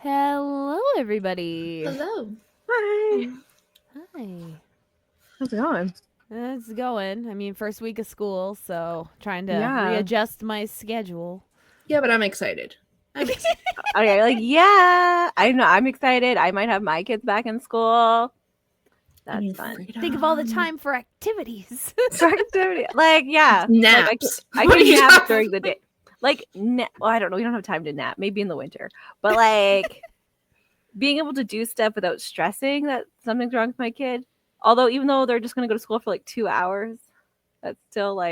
Hello, everybody. Hello. Hi. Hi. How's it going? It's going. I mean, first week of school, so trying to Yeah. readjust my schedule. Yeah, but I'm excited. Okay, yeah. I know. I'm excited. I might have my kids back in school. That's fun. freedom. Think of all the time for activities. For activity. Yeah. Naps. I What do can you nap have? during the day. Well, I don't know. We don't have time to nap. Maybe in the winter. But being able to do stuff without stressing that something's wrong with my kid. Although even though they're just gonna go to school for 2 hours, that's still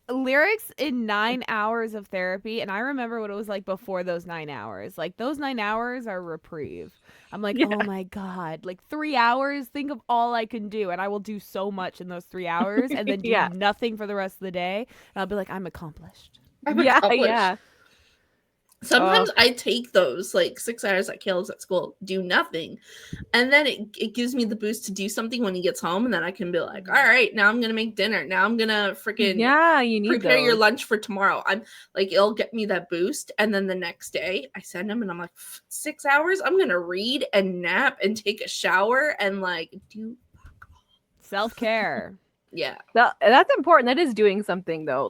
Lyrics in 9 hours of therapy, and I remember what it was like before those 9 hours. Like those 9 hours are reprieve. I'm like, Yeah. oh my god, like 3 hours. Think of all I can do, and I will do so much in those 3 hours, and then do Yeah. nothing for the rest of the day. And I'll be like, I'm accomplished. I'm Yeah, accomplished. yeah. Sometimes I take those 6 hours that Caleb's at school, do nothing, and then it gives me the boost to do something when he gets home, and then I can be like, all right, now I'm gonna make dinner. Now I'm gonna freaking You need prepare your those. lunch for tomorrow. I'm like, it'll get me that boost, and then the next day I send him, and I'm like, 6 hours. I'm gonna read and nap and take a shower and do Self-care. yeah. That's important. That is doing something though.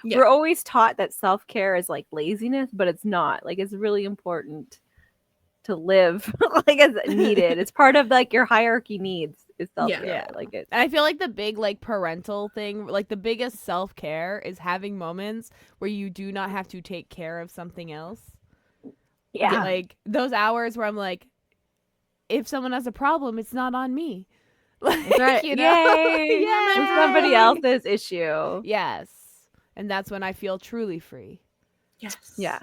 Yeah. We're always taught that self-care is laziness, but it's not. It's really important to live as needed. It's part of your hierarchy needs is self-care. Yeah. It. And I feel like the big parental thing, the biggest self-care is having moments where you do not have to take care of something else. Yeah. Those hours where I'm like, if someone has a problem, it's not on me. Right. You know? Yay. Yay! It's somebody else's issue. Yes. And that's when I feel truly free. Yes. Yeah.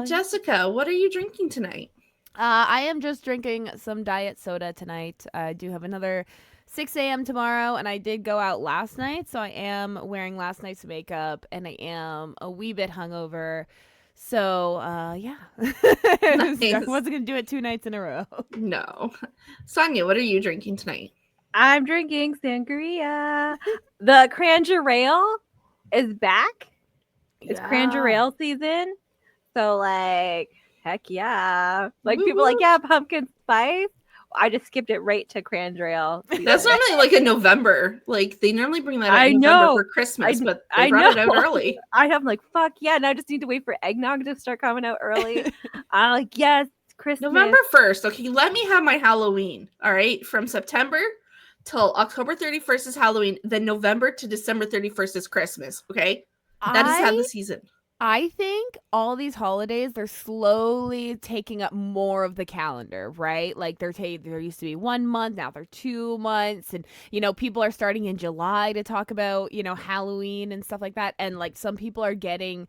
Jessica, what are you drinking tonight? I am just drinking some diet soda tonight. I do have another 6 a.m. tomorrow, and I did go out last night, so I am wearing last night's makeup, and I am a wee bit hungover. So, yeah. Nice. I wasn't going to do it 2 nights in a row. No. Saunya, what are you drinking tonight? I'm drinking sangria. The Cranger Ale is back. It's Cranger Ale season. So, heck yeah. People yeah, pumpkin spice. I just skipped it right to Cranger Ale. That's normally in November. They normally bring that out in November for Christmas, but they brought it out early. I have fuck yeah. Now I just need to wait for eggnog to start coming out early. I'm yes, Christmas. November 1st. Okay, let me have my Halloween. All right, from September till October 31st is Halloween. Then November to December 31st is Christmas. Okay, that is how the season. I think all these holidays, they're slowly taking up more of the calendar, right? There used to be 1 month, now they're 2 months. And, people are starting in July to talk about, Halloween and stuff like that. And, some people are getting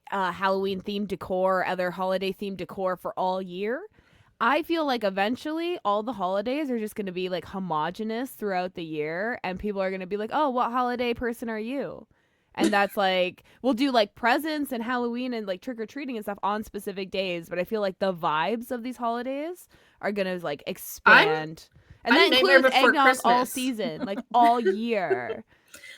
Halloween themed decor, other holiday themed decor for all year. I feel like eventually all the holidays are just going to be homogenous throughout the year. And people are going to be like, oh, what holiday person are you? And that's we'll do presents and Halloween and trick-or-treating and stuff on specific days. But I feel like the vibes of these holidays are going to expand. And that includes eggnog all season, all year.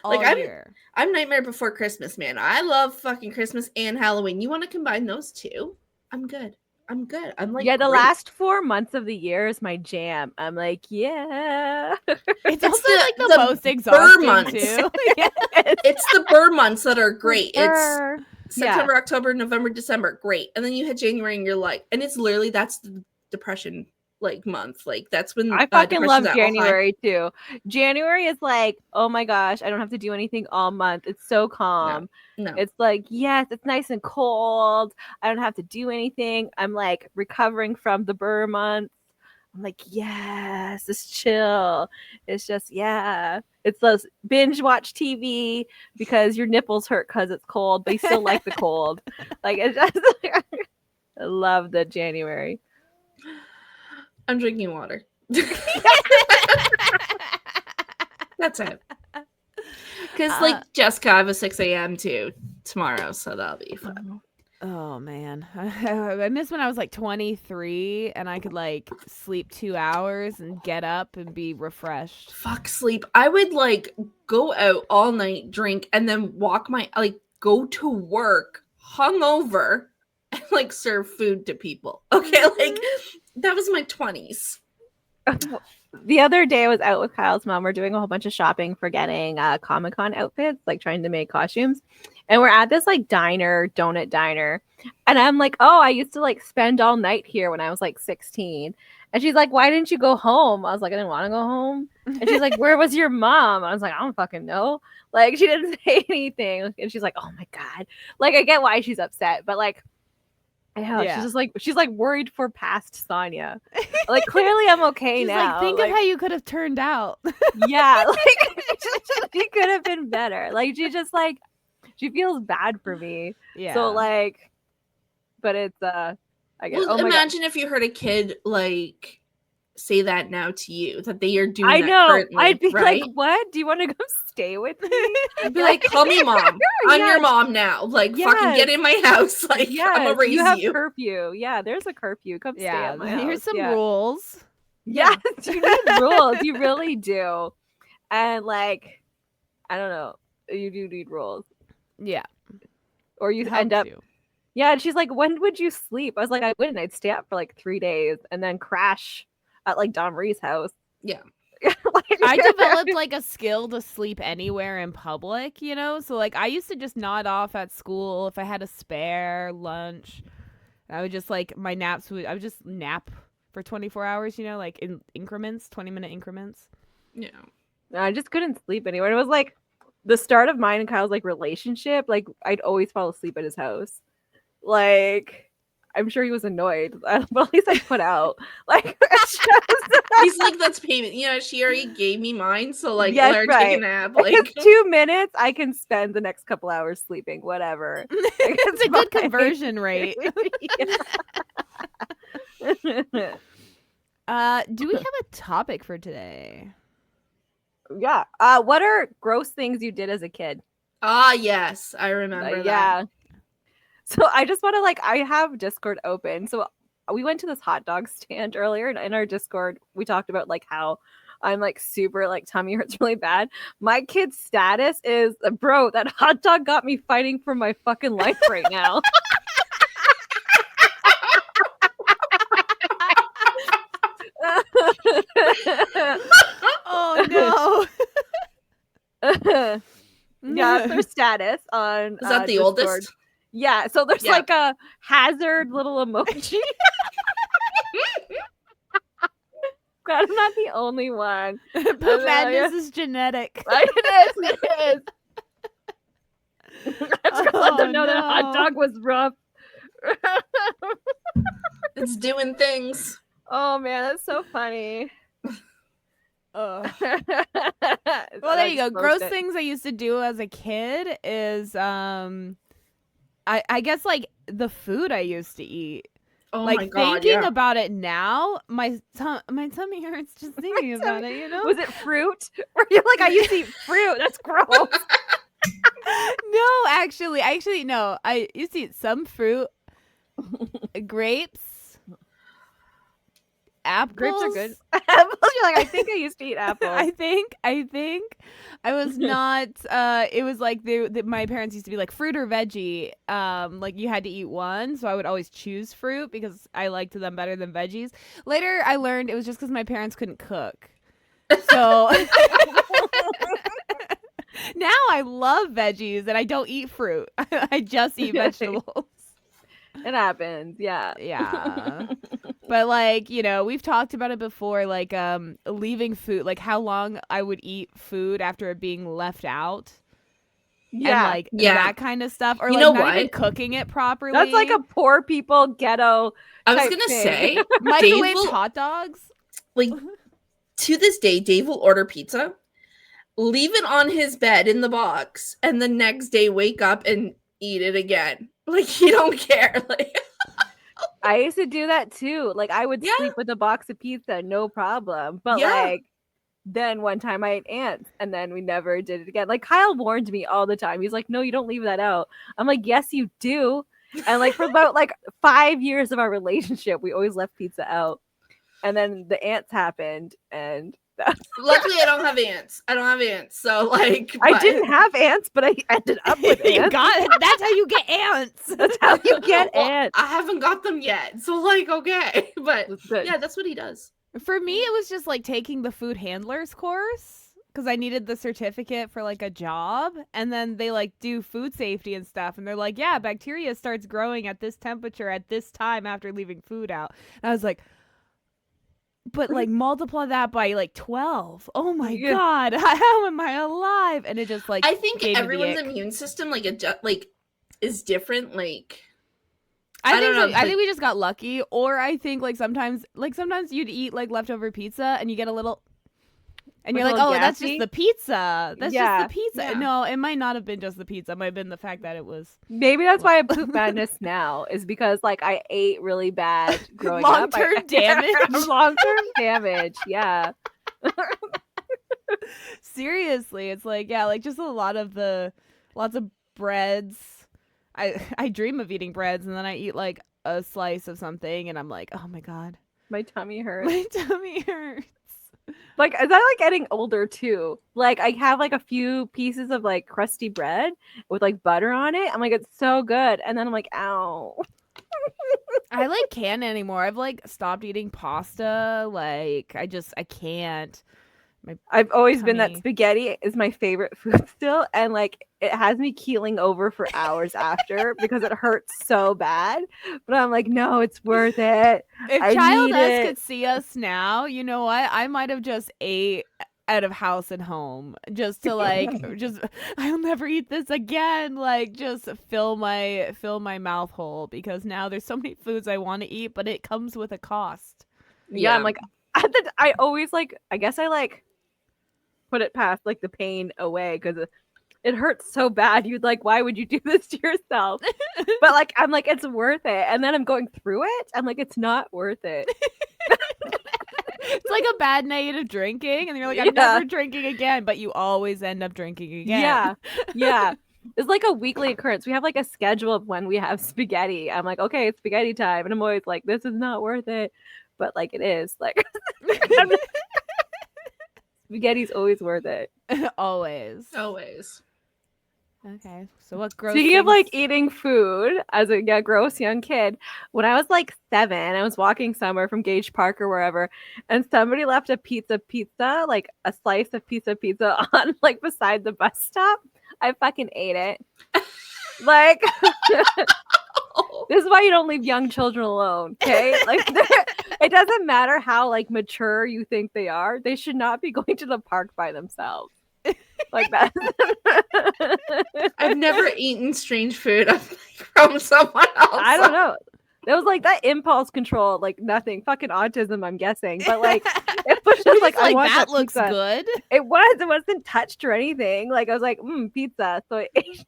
I'm Nightmare Before Christmas, man. I love fucking Christmas and Halloween. You want to combine those two? I'm good. I'm the great. last 4 months of the year is my jam. I'm yeah. It's also the most exhausting months. Too. It's the burr months that are great. It's September, October, November, December, great. And then you hit January and you're and it's literally that's the depression month. That's when I fucking love January too. January is oh my gosh, I don't have to do anything all month. It's so calm. No. It's yes, it's nice and cold. I don't have to do anything. I'm recovering from the burr months. I'm yes, it's chill. It's just it's those binge watch TV because your nipples hurt because it's cold, but you still like the cold. It's just I love the January. I'm drinking water. That's it. Because Jessica, I have a 6 a.m. too tomorrow, so that'll be fun. Oh man, I miss when I was 23 and I could sleep 2 hours and get up and be refreshed. Fuck sleep. I would go out all night, drink, and then walk go to work hungover, and like serve food to people. Okay, like that was my 20s. The other day I was out with Kyle's mom. We're doing a whole bunch of shopping for getting Comic-Con outfits, like trying to make costumes. And we're at this like donut diner. And I'm like, oh, I used to like spend all night here when I was like 16. And she's like, why didn't you go home? I was like, I didn't want to go home. And she's like, where was your mom? I was like, I don't fucking know. Like, she didn't say anything. And she's like, oh my God. Like, I get why she's upset, but like, yeah, she's like worried for past Saunya. Like, clearly I'm okay she's now. Like, think of how you could have turned out. Yeah, like she could have been better. Like, she just like she feels bad for me. Yeah. So like, but it's I guess. Well, Oh my imagine if you heard a kid like say that now to you, that they are doing I that know. currently, I'd be right? like, what? Do you want to come stay with me? I'd be like, call me mom. I'm Yes. your mom now. Like, fucking get in my house. Like, I'm gonna raise you have you. curfew. Yeah, there's a curfew. Come stay at my house. Here's some Yeah. rules. Yes, you need rules. You really do. And like, I don't know. You do need rules. Yeah. Or you It end up. helps you. Yeah, and she's like, when would you sleep? I was like, I wouldn't. I'd stay up for like 3 days and then crash at like Don Marie's house. Yeah. Like, I developed like a skill to sleep anywhere in public, you know? So like I used to just nod off at school if I had a spare lunch. I would just like I would just nap for 24 hours, you know, like in increments, 20-minute increments. Yeah. I just couldn't sleep anywhere. It was like the start of mine and Kyle's like relationship. Like I'd always fall asleep at his house. Like I'm sure he was annoyed, but at least I put out. Like it's just... He's like, that's payment. You know, she already gave me mine, so like Yes, let her right. take a nap. Like It's 2 minutes. I can spend the next couple hours sleeping. Whatever. It's a good conversion rate. Do we have a topic for today? Yeah. What are gross things you did as a kid? yes, I remember that. Yeah. So I just want to like, I have Discord open. So we went to this hot dog stand earlier, and in our Discord, we talked about like how I'm like super like tummy hurts really bad. My kid's status is, bro, that hot dog got me fighting for my fucking life right now. Oh no. Yeah, that's their status on. Is that the Discord. oldest? Yeah, so there's like a hazard little emoji. God, I'm not the only one. Poop madness is genetic. It is. I just gotta let them know that hot dog was rough. It's doing things. Oh man, that's so funny. Well, there you go. Gross things I used to do as a kid is I guess like the food I used to eat. Oh like my God, thinking about it now, my tummy hurts just thinking about it, you know? Was it fruit? Or you're like, I used to eat fruit. That's gross. No, actually no. I used to eat some fruit, grapes, apples. Grapes are good. Apples, you're like, I think I used to eat apples. I think I was not. It was like my parents used to be like fruit or veggie. Like you had to eat one, so I would always choose fruit because I liked them better than veggies. Later, I learned it was just because my parents couldn't cook. So now I love veggies and I don't eat fruit. I just eat vegetables. It happens, yeah. Yeah. But like, you know, we've talked about it before, like leaving food, like how long I would eat food after it being left out. Yeah. And like that kind of stuff. Or You like know not what? even cooking it properly. That's like a poor people ghetto. I was type gonna thing. say, microwave will- hot dogs. like to this day, Dave will order pizza, leave it on his bed in the box, and the next day wake up and eat it again. Like he don't care. Like I used to do that too. Like I would sleep with a box of pizza, no problem. But like then one time I ate ants and then we never did it again. Like Kyle warned me all the time. He's like, no, you don't leave that out. I'm like, yes, you do. And like for about like 5 years of our relationship, we always left pizza out. And then the ants happened and luckily I don't have ants. So like I didn't have ants, but I ended up with ants. That's how you get ants. ants. That's how you get Well, ants. I haven't got them yet, so like, okay, but That's good. yeah, that's what he does. For me, it was just like taking the food handlers course because I needed the certificate for like a job. And then they like do food safety and stuff. And they're like, yeah, bacteria starts growing at this temperature at this time after leaving food out. And I was like, but like multiply that by like 12. Oh my God. How am I alive? And it just like, I think gave me the everyone's ick. immune system like is different. Like, I don't think know, so. I like- think we just got lucky, or I think like sometimes you'd eat like leftover pizza and you get a little, and Like you're a like, little oh, that's gassy? just the pizza. That's Yeah, just the pizza. yeah. No, it might not have been just the pizza. It might have been the fact that it was Maybe that's why I poop madness now, is because like I ate really bad growing up. Long-term damage. Long-term damage. Yeah. seriously. It's like yeah, like just lots of breads. I dream of eating breads, and then I eat like a slice of something, and I'm like, oh my God, My tummy hurts. my tummy hurts. Like, is that like getting older too? Like, I have like a few pieces of like crusty bread with like butter on it. I'm like, it's so good. And then I'm like, ow. I like can't anymore. I've like stopped eating pasta. Like I can't. I've always been that Tummy. spaghetti is my favorite food still. And like, it has me keeling over for hours after because it hurts so bad. But I'm like, no, it's worth it. If I Child need S it. could see us now, you know what? I might have just ate out of house and home just to like I'll never eat this again. Like just fill my mouth hole because now there's so many foods I want to eat, but it comes with a cost. Yeah, I'm like, I always like, I guess I like put it past like the pain away because it hurts so bad. You'd like, why would you do this to yourself? But like, I'm like, it's worth it. And then I'm going through it. I'm like, it's not worth it. It's like a bad night of drinking, and you're like, I'm Yeah. never drinking again, but you always end up drinking again. Yeah. Yeah. It's like a weekly occurrence. We have like a schedule of when we have spaghetti. I'm like, okay, it's spaghetti time. And I'm always like, this is not worth it. But like, it is. Like, spaghetti's always worth it. Always. always. Okay. So what gross Speaking of like things- eating food as a gross young kid, when I was like 7, I was walking somewhere from Gage Park or wherever, and somebody left a pizza, like a slice of pizza on like beside the bus stop. I fucking ate it. Like, this is why you don't leave young children alone, okay? Like, it doesn't matter how like mature you think they are; they should not be going to the park by themselves. Like that. I've never eaten strange food from someone else. I don't know. There was like that impulse control, like nothing. Fucking autism, I'm guessing. But like it was You're just like, just I want that that looks pizza. good. It wasn't touched or anything. Like I was like, pizza. So I ate,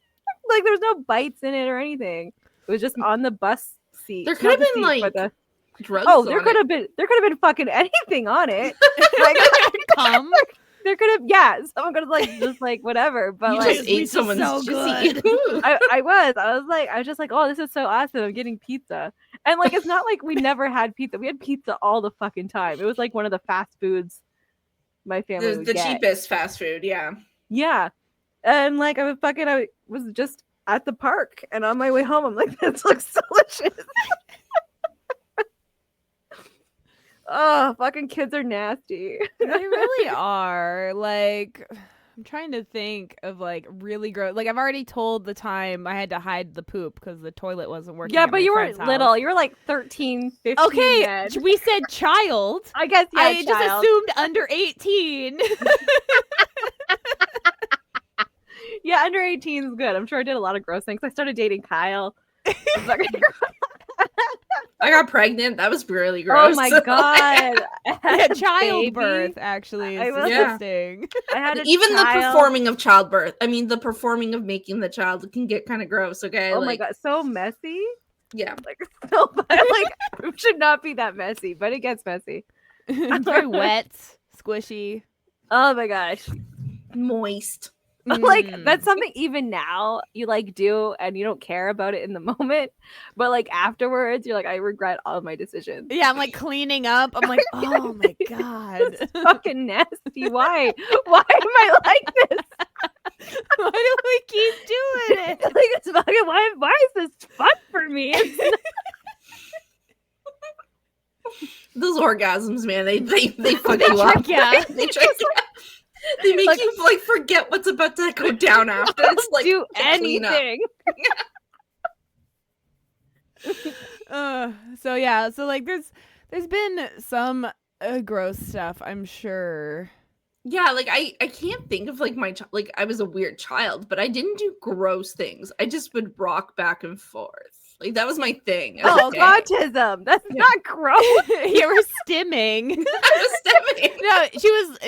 like there was no bites in it or anything. It was just on the bus seat. There could Not have the been, seat, but like, the- Drugs there on could it. have been fucking anything on it. Like Come. there could have someone could have like just like whatever. But You like just ate someone's so juicy. I was just like, oh, this is so awesome. I'm getting pizza. And like, it's not like we never had pizza. We had pizza all the fucking time. It was like one of the fast foods my family would the get. cheapest fast food, yeah. Yeah. And like, I was just at the park and on my way home, I'm like, this looks delicious. Oh, fucking kids are nasty. They really are. Like, I'm trying to think of like really gross. Like, I've already told the time I had to hide the poop because the toilet wasn't working. Yeah, at but my you friend's were house. little. You were like 13, 15. Okay, then. we said child. I guess, yeah, I just child. assumed under 18. Yeah, under 18 is good. I'm sure I did a lot of gross things. I started dating Kyle. I got pregnant. That was really gross. Oh my god! I had Yeah, a childbirth baby. actually I is was- disgusting. I had a Even the child. performing of childbirth. I mean, the performing of making the child can get kind of gross. Okay. Oh my like, god, so messy. Yeah. Like so, like it should not be that messy, but it gets messy. It's very wet, squishy. Oh my gosh! Moist. Like Mm. that's something even now you like do and you don't care about it in the moment, but like afterwards you're like, I regret all of my decisions. Yeah, I'm like cleaning up. I'm like, oh my god. Fucking nasty. Why? Why am I like this? Why do we keep doing it? Like, it's fucking, why is this fun for me? Those orgasms, man, they fuck you up. Yeah. They trick you. They make you like forget what's about to go down after. It's like do to clean up. anything. So yeah, so like there's been some gross stuff, I'm sure. Yeah, like I can't think of like like I was a weird child, but I didn't do gross things. I just would rock back and forth. Like that was my thing. as a Oh, kid. autism. That's not gross. You were stimming. I was stemming. No, she was,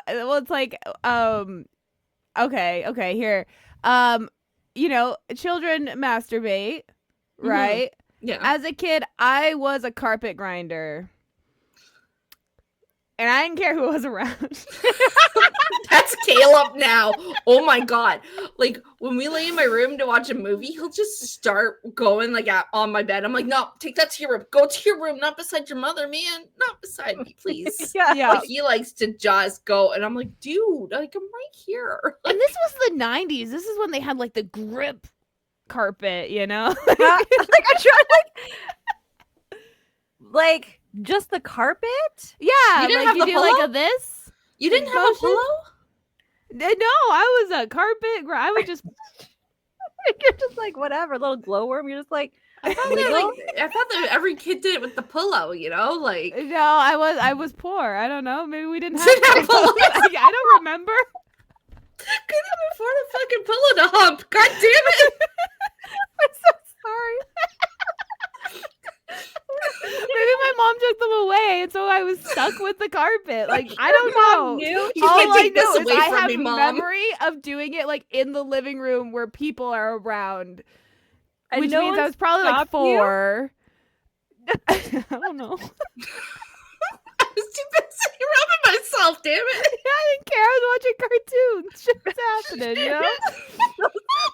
well, it's like, okay, here. Children masturbate, right? Yeah. As a kid, I was a carpet grinder. And I didn't care who was around. That's Caleb now. Oh my god. Like when we lay in my room to watch a movie, he'll just start going like on my bed. I'm like, no, take that to your room. Go to your room, not beside your mother, man. Not beside me, please. Yeah. Like, he likes to just go, and I'm like, dude, like I'm right here. And this was the 90s. This is when they had like the grip carpet, Like I tried like just the carpet? Yeah, You didn't like have you the do like pillow? a this. You didn't have a motion? pillow? No, I was a carpet. I would just. You're just like whatever, little glowworm. You're just like I thought that every kid did it with the pillow, you know, like. No, I was poor. I don't know. Maybe we didn't have. Didn't have pillows. I don't remember. Couldn't afford a fucking pillow to hump. God damn it! I'm so sorry. Maybe my mom took them away, and so I was stuck with the carpet. Like I don't know. Knew. You All can't I take this know is away I from have me, Mom. memory of doing it like in the living room where people are around, And which no means one I was probably like stopped you? 4. I don't know. I was too busy rubbing myself, damn it. I didn't care. I was watching cartoons. Shit was happening, you know?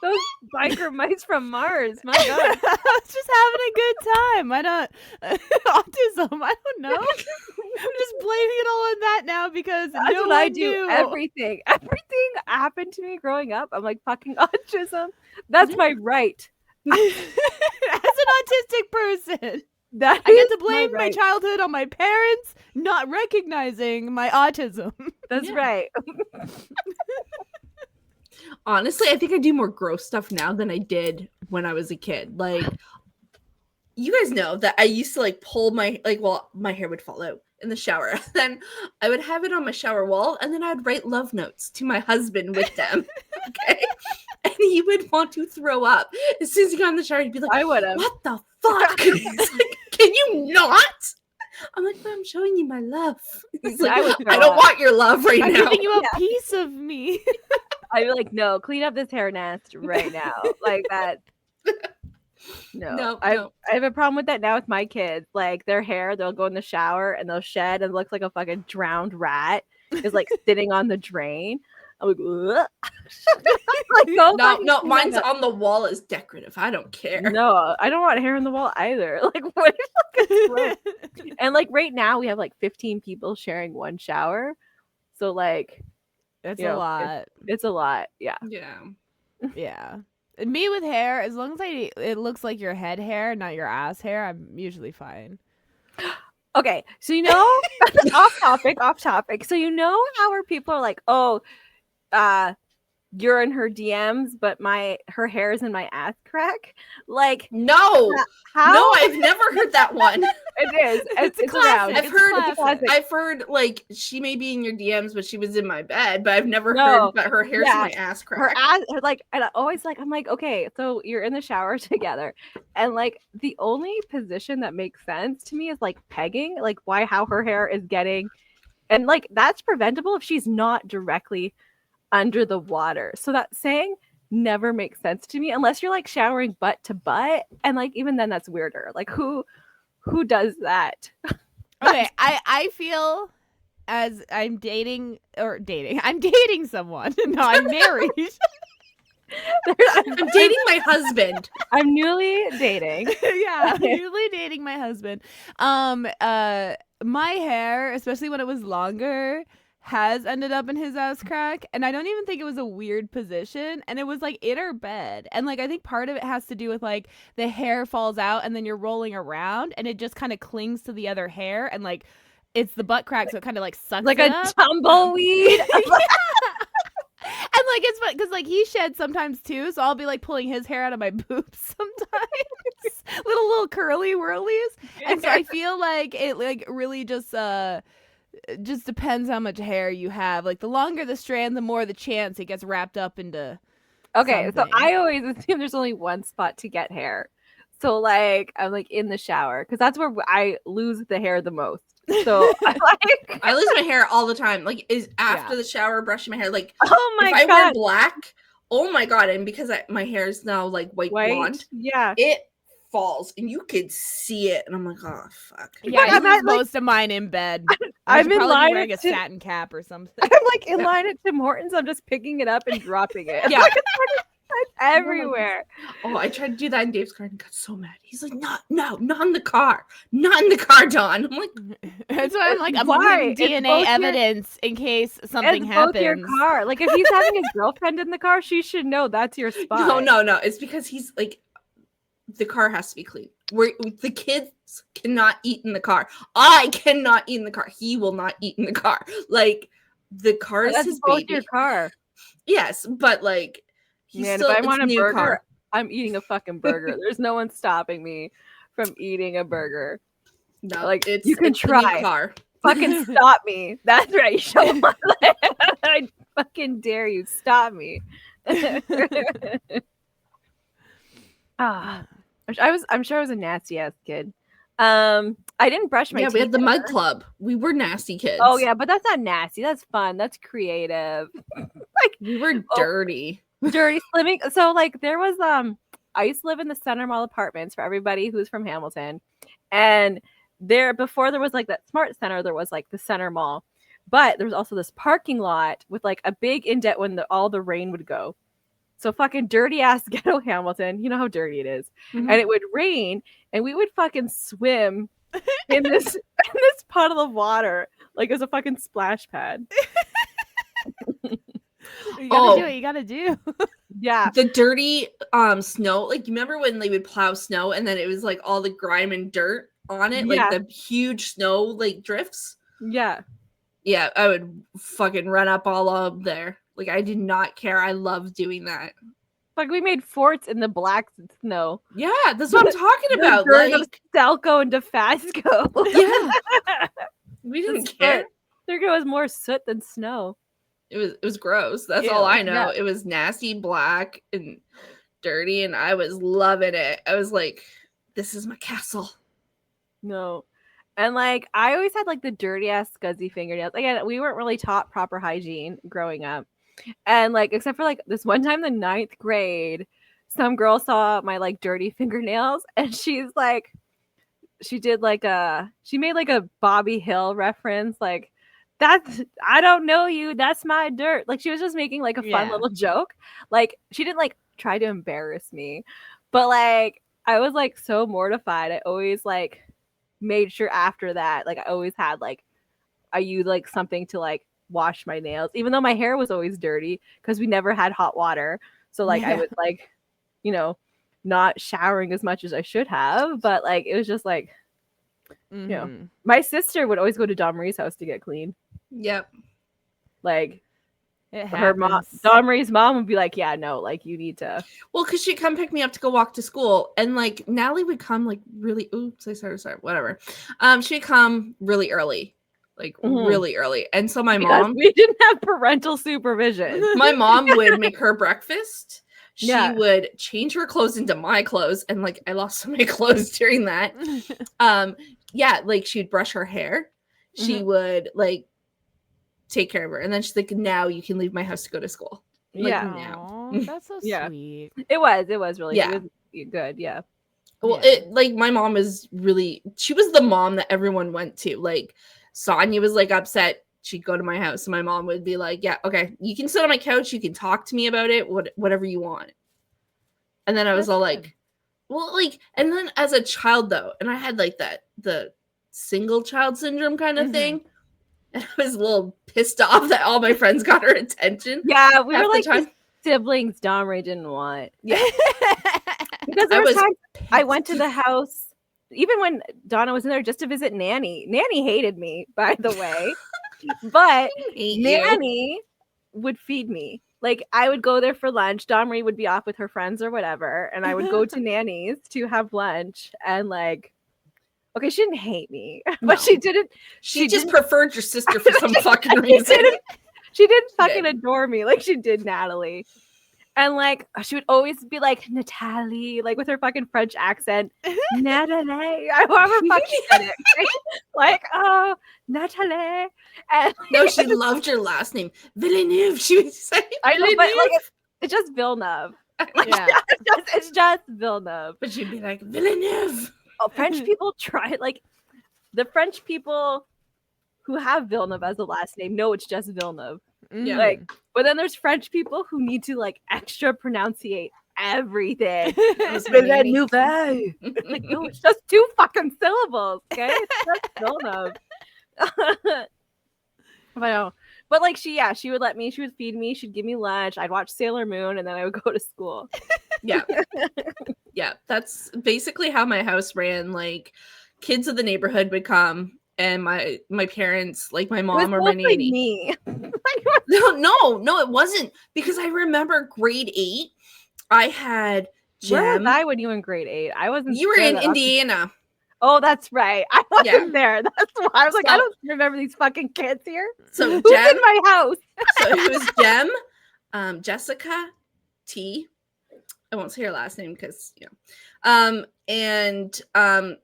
Those biker mice from Mars. My God. I was just having a good time. I don't autism. I don't know. I'm just blaming it all on that now because That's no what one I do. knew. Everything happened to me growing up. I'm like fucking autism. That's my right. As an autistic person, That I get to is blame my right. childhood on my parents not recognizing my autism. That's Yeah. right. Honestly, I think I do more gross stuff now than I did when I was a kid. Like, you guys know that I used to like pull my my hair would fall out in the shower. Then I would have it on my shower wall, and then I'd write love notes to my husband with them. Okay, and he would want to throw up as soon as he got in the shower. He'd be like, I would have. "What the fuck? He's like, can you not?" I'm like, "But I'm showing you my love." He's like, I would throw I don't up. want your love right I'm now. giving you a piece of me. I'd be like, no, clean up this hair nest right now. Like that. No, I have a problem with that now with my kids. Like their hair, they'll go in the shower and they'll shed and it looks like a fucking drowned rat is like sitting on the drain. I'm like, ugh. Like, go No, fucking no, clean mine's that up. on the wall as decorative. I don't care. No, I don't want hair on the wall either. Like what is fucking gross? And like right now we have like 15 people sharing one shower. So like That's you a know, lot. it's a lot. Yeah. Yeah. Yeah. And me with hair, as long as it looks like your head hair, not your ass hair, I'm usually fine. Okay, so off topic. So how where people are like, oh, you're in her DMs, but her hair is in my ass crack. Like, No, how? no, I've never heard that one. It is. It's a It's classic. around. I've It's heard, classic. I've heard like she may be in your DMs, but she was in my bed. But I've never No. heard that her hair's in Yeah. my ass Her crack. ass, and I always like, I'm like, okay, so you're in the shower together, and like the only position that makes sense to me is like pegging, like how her hair is getting, and like that's preventable if she's not directly under the water. So that saying never makes sense to me unless you're like showering butt to butt, and like even then that's weirder. Like who does that? Okay, I feel as I'm dating. I'm dating someone. No, I'm married. I'm dating my husband. I'm newly dating. Yeah, I'm usually dating my husband. My hair, especially when it was longer, has ended up in his ass crack, and I don't even think it was a weird position, and it was like in her bed, and like I think part of it has to do with like the hair falls out and then you're rolling around and it just kind of clings to the other hair, and like it's the butt crack, so it kind of like sucks like it a up. tumbleweed. And like it's fun because like he sheds sometimes too, so I'll be like pulling his hair out of my boobs sometimes, little curly whirlies, and so I feel like it like really just depends how much hair you have. Like the longer the strand, the more the chance it gets wrapped up into. Okay, so something. I always assume there's only one spot to get hair. So like I'm like in the shower because that's where I lose the hair the most. So I lose my hair all the time. Like is after the shower, brushing my hair. Like oh my if I god, wear black, oh my god! And because my hair is now like white blonde, yeah, it falls and you could see it. And I'm like, oh fuck. Yeah, I lose most of mine in bed. I'm in line wearing a satin cap or something. I'm like in line at Tim Hortons. I'm just picking it up and dropping it. Yeah. It's everywhere. Oh, I tried to do that in Dave's car and got so mad. He's like, not in the car. Not in the car, Dawn. I'm like, that's why I'm like, I'm why? looking DNA evidence in case something happens. Both your car. Like if he's having his girlfriend in the car, she should know that's your spot. No. It's because he's like, the car has to be clean. The kids cannot eat in the car. I cannot eat in the car. He will not eat in the car. Like the car is his baby. Your car. Yes, but like man, if I want a burger, I'm eating a fucking burger. There's no one stopping me from eating a burger. No, like you can try. Car. Fucking stop me. That's right. Show my I fucking dare you. Stop me. I'm sure I was a nasty ass kid. I didn't brush my teeth. We had the mud club. We were nasty kids. Oh yeah, but that's not nasty. That's fun. That's creative. Like we were dirty. Dirty slimming. So like there was I used to live in the Center Mall apartments for everybody who's from Hamilton. And before there was like that Smart Center, there was like the Center Mall. But there was also this parking lot with like a big indent when all the rain would go. So fucking dirty ass ghetto Hamilton. You know how dirty it is. Mm-hmm. And it would rain and we would fucking swim in this puddle of water like it was a fucking splash pad. You gotta do what you gotta do. Yeah. The dirty snow. Like you remember when they would plow snow and then it was like all the grime and dirt on it? Like the huge snow like drifts? Yeah. Yeah, I would fucking run up all up there. Like I did not care. I loved doing that. Like we made forts in the black snow. Yeah, that's what I'm talking about. Like Stelco and DeFasco. Yeah. We didn't care. There was more soot than snow. It was gross. That's all I know. Yeah. It was nasty, black, and dirty, and I was loving it. I was like, this is my castle. No. And like I always had like the dirty ass scuzzy fingernails. Again, we weren't really taught proper hygiene growing up. And like except for like this one time in the 9th grade, some girl saw my like dirty fingernails and she's like she made like a Bobby Hill reference, like that's I don't know you, that's my dirt. Like she was just making like a fun little joke. Like she didn't like try to embarrass me, but like I was like so mortified. I always like made sure after that, like I always had like I used like something to like wash my nails, even though my hair was always dirty because we never had hot water. So like I was like, you know, not showering as much as I should have, but like it was just like, you know, my sister would always go to Dawn Marie's house to get clean. Yep. Like her mom, Dawn Marie's mom would be like, yeah, no, like you need to. Well, because she'd come pick me up to go walk to school, and like Natalie would come like really. Oops, sorry, whatever. She'd come really early, like really early, and so mom. We didn't have parental supervision. My mom would make her breakfast. She would change her clothes into my clothes, and like I lost so many clothes during that. Like she'd brush her hair. She would like take care of her, and then she's like, now you can leave my house to go to school. Like, now. That's so sweet. It was really good. Yeah. Well, it like my mom was really, she was the mom that everyone went to. Like Saunya was like upset, she'd go to my house and my mom would be like, yeah, okay, you can sit on my couch, you can talk to me about it, whatever you want. And then I was all like, well, like, and then as a child though, and I had like the single child syndrome kind of thing. and I was a little pissed off that all my friends got her attention. Yeah, we half were the like time. the siblings Domri didn't want. Yeah, Because I there was was times I pissed. went to the house, even when Donna was in there, just to visit Nanny. Nanny hated me, by the way, but Hate you. Nanny would feed me. Like I would go there for lunch. Domri would be off with her friends or whatever, and I would go to Nanny's to have lunch. And like, okay, she didn't hate me, but No. she didn't. She just didn't- preferred your sister for some fucking reason. She didn't She fucking did. adore me like she did Natalie. And like she would always be like Natalie, like with her fucking French accent. Natalie. I however fuck she said it. Right? Like, oh, Natalie. And No, she loved your last name. Villeneuve, she would say. I know, but like Villeneuve. it's just Villeneuve. Like, Yeah. it's just Villeneuve. But she'd be like, Villeneuve. Oh, French people try like the French people who have Villeneuve as a last name know it's just Villeneuve. Yeah. Like, but then there's French people who need to like extra pronunciate everything. was my baby. Villeneuve. Like, no, it's just 2 fucking syllables. Okay, it's just Villeneuve. But like she would let me. She would feed me. She'd give me lunch. I'd watch Sailor Moon, and then I would go to school. Yeah. Yeah. That's basically how my house ran. Like, kids of the neighborhood would come, and my parents, like my It was mom or my mostly nanny. me. No, it wasn't. Because I remember grade 8, I had Where was Gem. I when you were in grade 8? I wasn't. You were there in that often. Indiana. Oh, that's right. I wasn't Yeah. there. That's why I was like, I So- don't remember these fucking kids here. So Who's Gem, in my house? so it was Gem, Jessica, T. I won't say her last name because and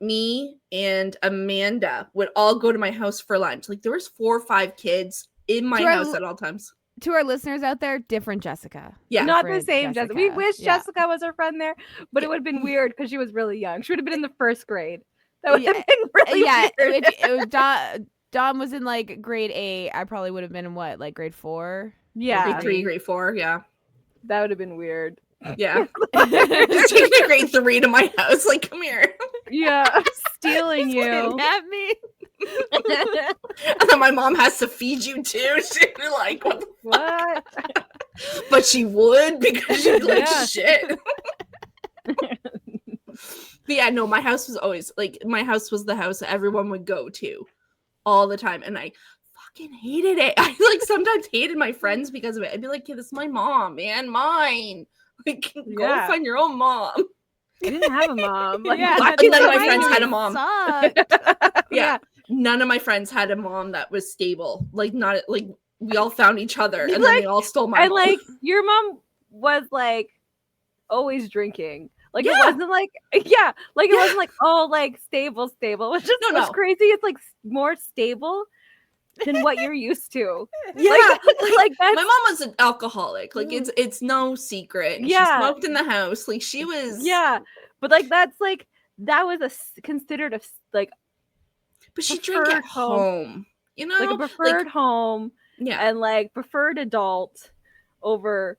me and Amanda would all go to my house for lunch. Like there was 4 or 5 kids in my Do I house l- at all times. To our listeners out there, different Jessica. Yeah. Not the Different same Jessica. We wish Yeah. Jessica was our friend there, but it would have been weird because she was really young. She would have been in the 1st grade. That would have Yeah, been really Yeah, weird. Dom was in like grade 8. I probably would have been in what, like grade 4? Yeah, Grade 3, grade 4, yeah. that would have been weird. Yeah. Just take me grade 3 to my house. Like, come here. Yeah, I'm stealing you. At me. And then my mom has to feed you too. She'd be like, what the What? But she would because she'd be like, Yeah. shit. But yeah, no, my house was always like, my house was the house that everyone would go to all the time. And I fucking hated it. I like sometimes hated my friends because of it. I'd be like, yeah, this is my mom, man, mine. Like, go Yeah. find your own mom. You didn't have a mom. Like, Yeah, why and then did my I friends do had it? a mom. Sucked. Yeah. None of my friends had a mom that was stable. Like, not like we all found each other and then Like, they all stole my And mom. like your mom was like always drinking. Like it Yeah. wasn't like like it Yeah. wasn't like oh like stable. It was just No, what's no. crazy. It's like more stable than what you're used to. Yeah, Like that's my mom was an alcoholic. Like it's no secret. Yeah. She smoked in the house. Like she was. but like that's like that was considered a like But she drank preferred at home. home. You know, like a preferred home yeah. and like preferred adult over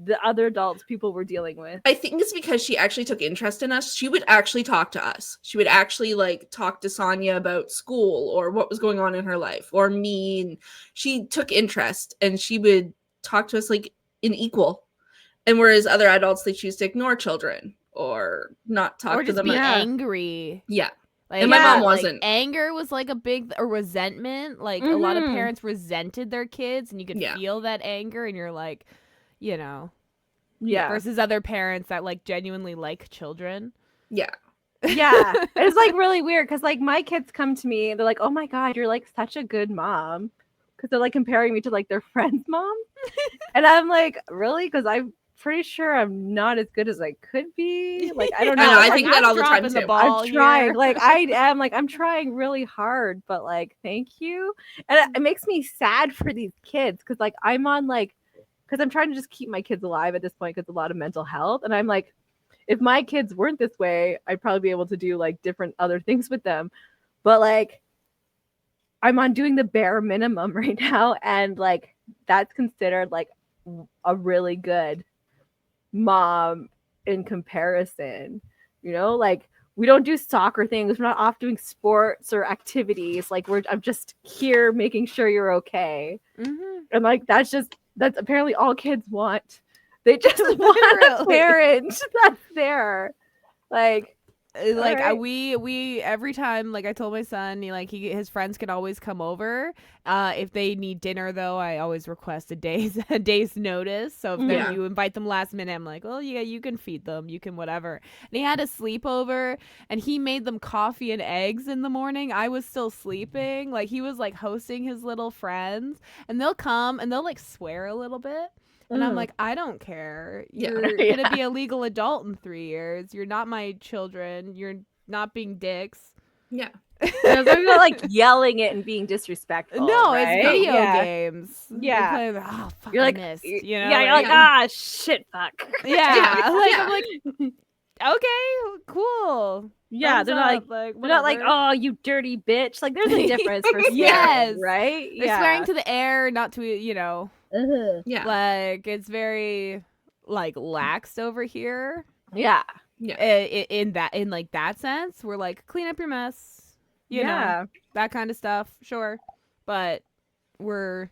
the other adults people were dealing with. I think it's because she actually took interest in us. She would actually talk to us. She would actually like talk to Saunya about school or what was going on in her life or me. And she took interest and she would talk to us like an equal. And whereas other adults, they choose to ignore children or not talk Or to just them. be Yeah. angry. Yeah. Like, And my mom like, wasn't. anger was like a resentment. Like a lot of Mhm. parents resented their kids, and you could Yeah. feel that anger, and you're like, you know, Yeah. versus other parents that like genuinely like children. Yeah. Yeah. It's like really weird because like my kids come to me, they're like, oh my God, you're like such a good mom. Because they're like comparing me to like their friend's mom. And I'm like, really? Because I'm pretty sure I'm not as good as I could be. Like, I don't know. I know, I Like, think that all the time, dropping too. ball I'm trying. here. Like I am like I'm trying really hard, but like thank you. And it makes me sad for these kids because like I'm on like because I'm trying to just keep my kids alive at this point because a lot of mental health. And I'm like, if my kids weren't this way, I'd probably be able to do like different other things with them. But like I'm on doing the bare minimum right now, and like that's considered like a really good mom in comparison. You know, like we don't do soccer things. We're not off doing sports or activities. Like I'm just here making sure you're okay. Mm-hmm. And like that's apparently all kids want. They just want a parent that's there. Like right. we every time, like I told my son, his friends can always come over. If they need dinner though, I always request a day's notice. So if you invite them last minute, I'm like, well, yeah, you can feed them, you can whatever. And he had a sleepover, and he made them coffee and eggs in the morning. I was still sleeping. Like he was like hosting his little friends, and they'll come and they'll like swear a little bit. And I'm like, I don't care. You're going to be a legal adult in 3 years. You're not my children. You're not being dicks. Yeah. They're not like yelling it and being disrespectful. No, right? It's video games. Yeah. You're playing, oh, fuck, you're like, missed, you know? Yeah, you're like, shit, fuck. Yeah. I'm like, okay, cool. Yeah, Thumbs they're up, not like, oh, you dirty bitch. Like, there's a difference for swearing, yes. right? They're swearing to the air, not to, you know. Yeah. Like, it's very, like, laxed over here. Yeah. Yeah. In that sense, we're like, clean up your mess. You know, that kind of stuff. Sure. But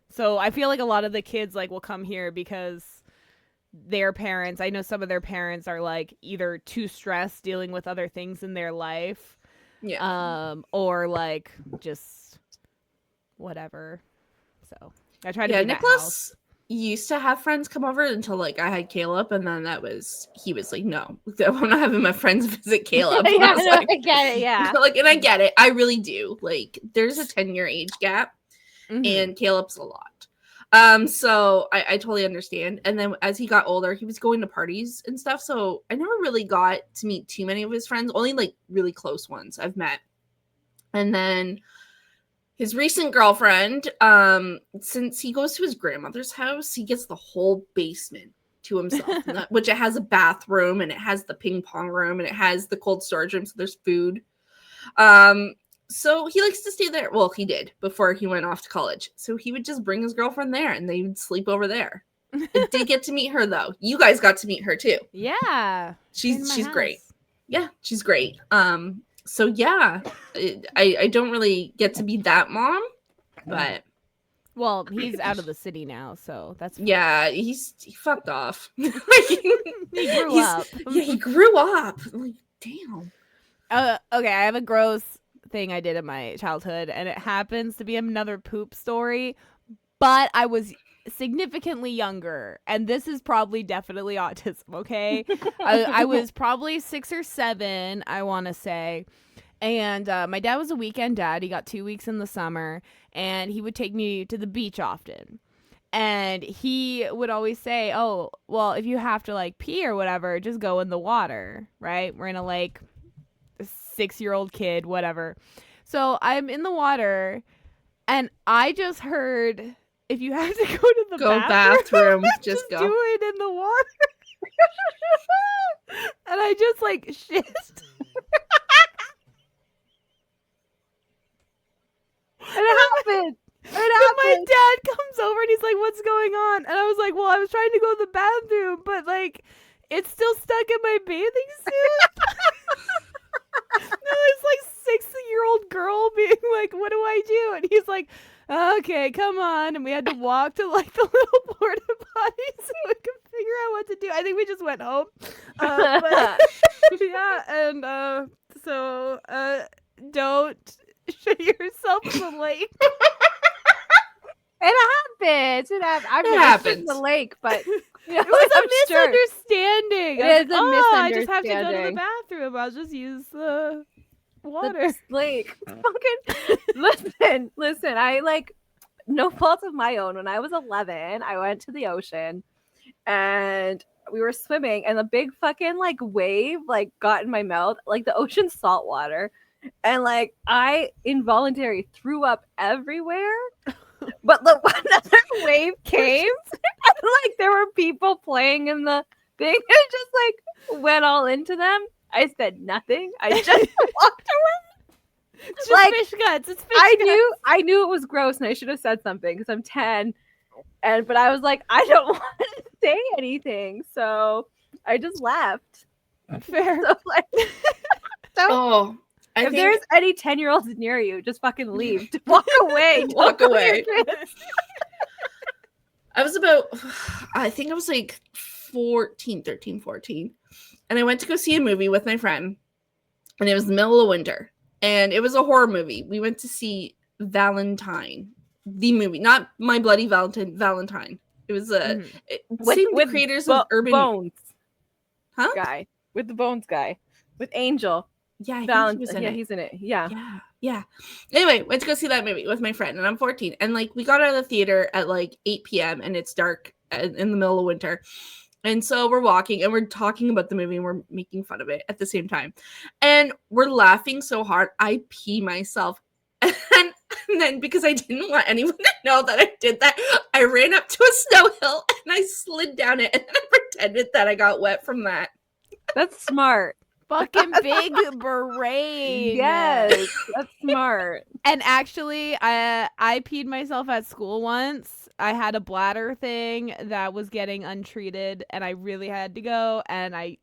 so I feel like a lot of the kids, like, will come here because their parents, I know some of their parents are like either too stressed dealing with other things in their life, or like just whatever. So I try to be Nicholas used to have friends come over until like I had Caleb, and then he was like, no, I'm not having my friends visit Caleb. I get it, and I get it, I really do. Like there's a 10-year age gap, and Caleb's a lot. So I totally understand. And then as he got older, he was going to parties and stuff. So I never really got to meet too many of his friends, only like really close ones I've met. And then his recent girlfriend, since he goes to his grandmother's house, he gets the whole basement to himself, which it has a bathroom, and it has the ping pong room, and it has the cold storage room. So there's food. So he likes to stay there. Well, he did before he went off to college. So he would just bring his girlfriend there, and they would sleep over there. I did get to meet her though. You guys got to meet her too. Yeah. She's great. Yeah, she's great. So yeah, I don't really get to be that mom, but well, he's out of the city now, so that's fine. Yeah, he fucked off. He grew up. Yeah, he grew up. Like, damn. Okay, I have a gross thing I did in my childhood, and it happens to be another poop story, but I was significantly younger, and this is probably definitely autism. Okay. I was probably 6 or 7, I want to say, and my dad was a weekend dad. He got 2 weeks in the summer, and he would take me to the beach often, and he would always say, oh, well, if you have to like pee or whatever, just go in the water, right? We're in a lake. 6-year-old kid, whatever. So I'm in the water, and I just heard, if you have to go to the bathroom, just go. Do it in the water. And I just like shit. It happened. My dad comes over and he's like, what's going on? And I was like, well, I was trying to go to the bathroom, but like it's still stuck in my bathing suit. And there's like 6-year-old girl being like, what do I do? And he's like, okay, come on. And we had to walk to like the little porta potty so we could figure out what to do. I think we just went home. But, yeah, and so don't shit yourself in the lake. It happens. I've never been in the lake, but you know, it was a It misunderstanding. is a misunderstanding. I just have to go to the bathroom. I'll just use the water. The lake. Fucking listen. I like no fault of my own. When I was 11, I went to the ocean, and we were swimming, and the big fucking like wave like got in my mouth, like the ocean's salt water, and like I involuntarily threw up everywhere. But look, another wave came, and like there were people playing in the thing. It just like went all into them. I said nothing. I just walked away. It's just like fish guts. It's fish guts. I knew it was gross, and I should have said something because I'm 10. But I was like, I don't want to say anything, so I just left. Fair. So, like, don't think there's any 10-year-olds near you, just fucking leave. Walk away. Walk Don't away. your kids. I was about, I think I was like 13, 14. And I went to go see a movie with my friend. And it was the middle of winter. And it was a horror movie. We went to see Valentine, the movie. Not My Bloody Valentine. It was same the creators of Urban Bones. Huh? Guy. With the Bones guy. With Angel. Yeah, I think he was in it. He's in it. Yeah. Yeah. Anyway, went to go see that movie with my friend, and I'm 14. And like we got out of the theater at like 8 p.m. and it's dark in the middle of winter. And so we're walking and we're talking about the movie and we're making fun of it at the same time. And we're laughing so hard, I pee myself. And then because I didn't want anyone to know that I did that, I ran up to a snow hill and I slid down it and I pretended that I got wet from that. That's smart. Fucking big brain. Yes, that's smart. And actually, I peed myself at school once. I had a bladder thing that was getting untreated, and I really had to go. And I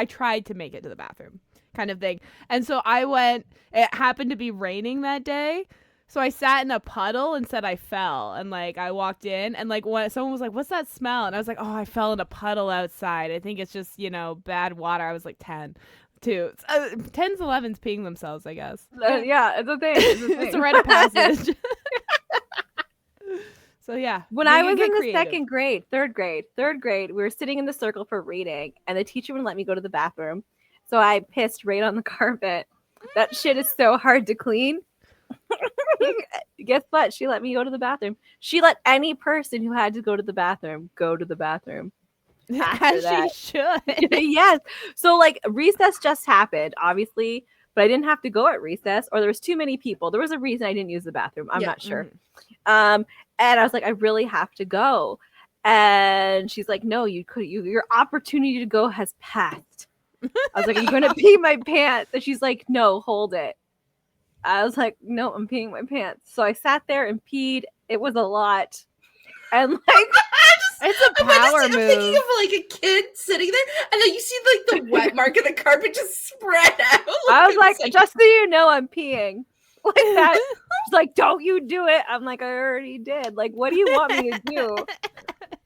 tried to make it to the bathroom, kind of thing. And so I went. It happened to be raining that day, so I sat in a puddle and said I fell. And like I walked in, and like when someone was like, "What's that smell?" And I was like, "Oh, I fell in a puddle outside. I think it's just bad water." I was like 10. Too. 10s, 11s peeing themselves, I guess. Yeah, it's a thing. It's a rite of passage. So yeah. When I was in the third grade, we were sitting in the circle for reading, and the teacher wouldn't let me go to the bathroom. So I pissed right on the carpet. That shit is so hard to clean. Guess what? She let me go to the bathroom. She let any person who had to go to the bathroom go to the bathroom. As she should. Yes. So like recess just happened, obviously, but I didn't have to go at recess, or there was too many people. There was a reason I didn't use the bathroom. I'm not sure. And I was like, I really have to go. And she's like, no, your opportunity to go has passed. I was like, are you going to pee my pants? And she's like, no, hold it. I was like, no, I'm peeing my pants. So I sat there and peed. It was a lot. And like, it's a power move. I'm thinking of like a kid sitting there, and then you see like the wet mark of the carpet just spread out. I was like, just so you know, I'm peeing. Like that. She's like, don't you do it. I'm like, I already did. Like, what do you want me to do?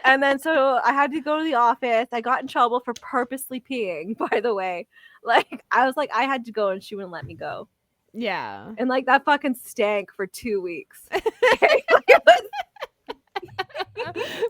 And then so I had to go to the office. I got in trouble for purposely peeing, by the way. Like, I was like, I had to go, and she wouldn't let me go. Yeah. And like that fucking stank for 2 weeks.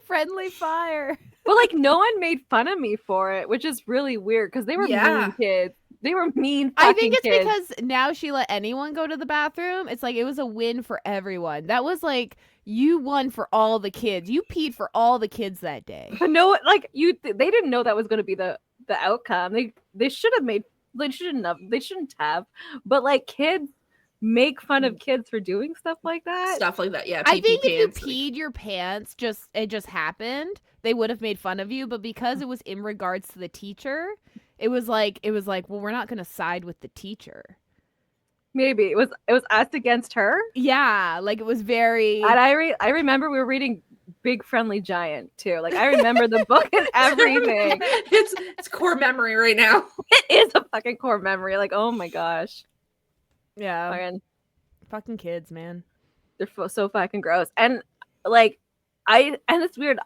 Friendly fire. But like no one made fun of me for it, which is really weird because they were mean kids. They were mean fucking I think it's kids. because now she let anyone go to the bathroom. It's like it was a win for everyone. That was like you won for all the kids. You peed for all the kids that day. But no, like they didn't know that was going to be the outcome. They should have made. They shouldn't have. But like kids make fun of kids for doing stuff like that. Yeah. I think if you peed your pants, it just happened, they would have made fun of you. But because it was in regards to the teacher, it was like, well, we're not going to side with the teacher. Maybe it was us against her. Yeah, like it was very. And I remember we were reading Big Friendly Giant too. Like I remember the book and everything. It's core memory right now. It is a fucking core memory. Like oh my gosh. Yeah. Fucking kids, man. They're so fucking gross. And like and it's weird.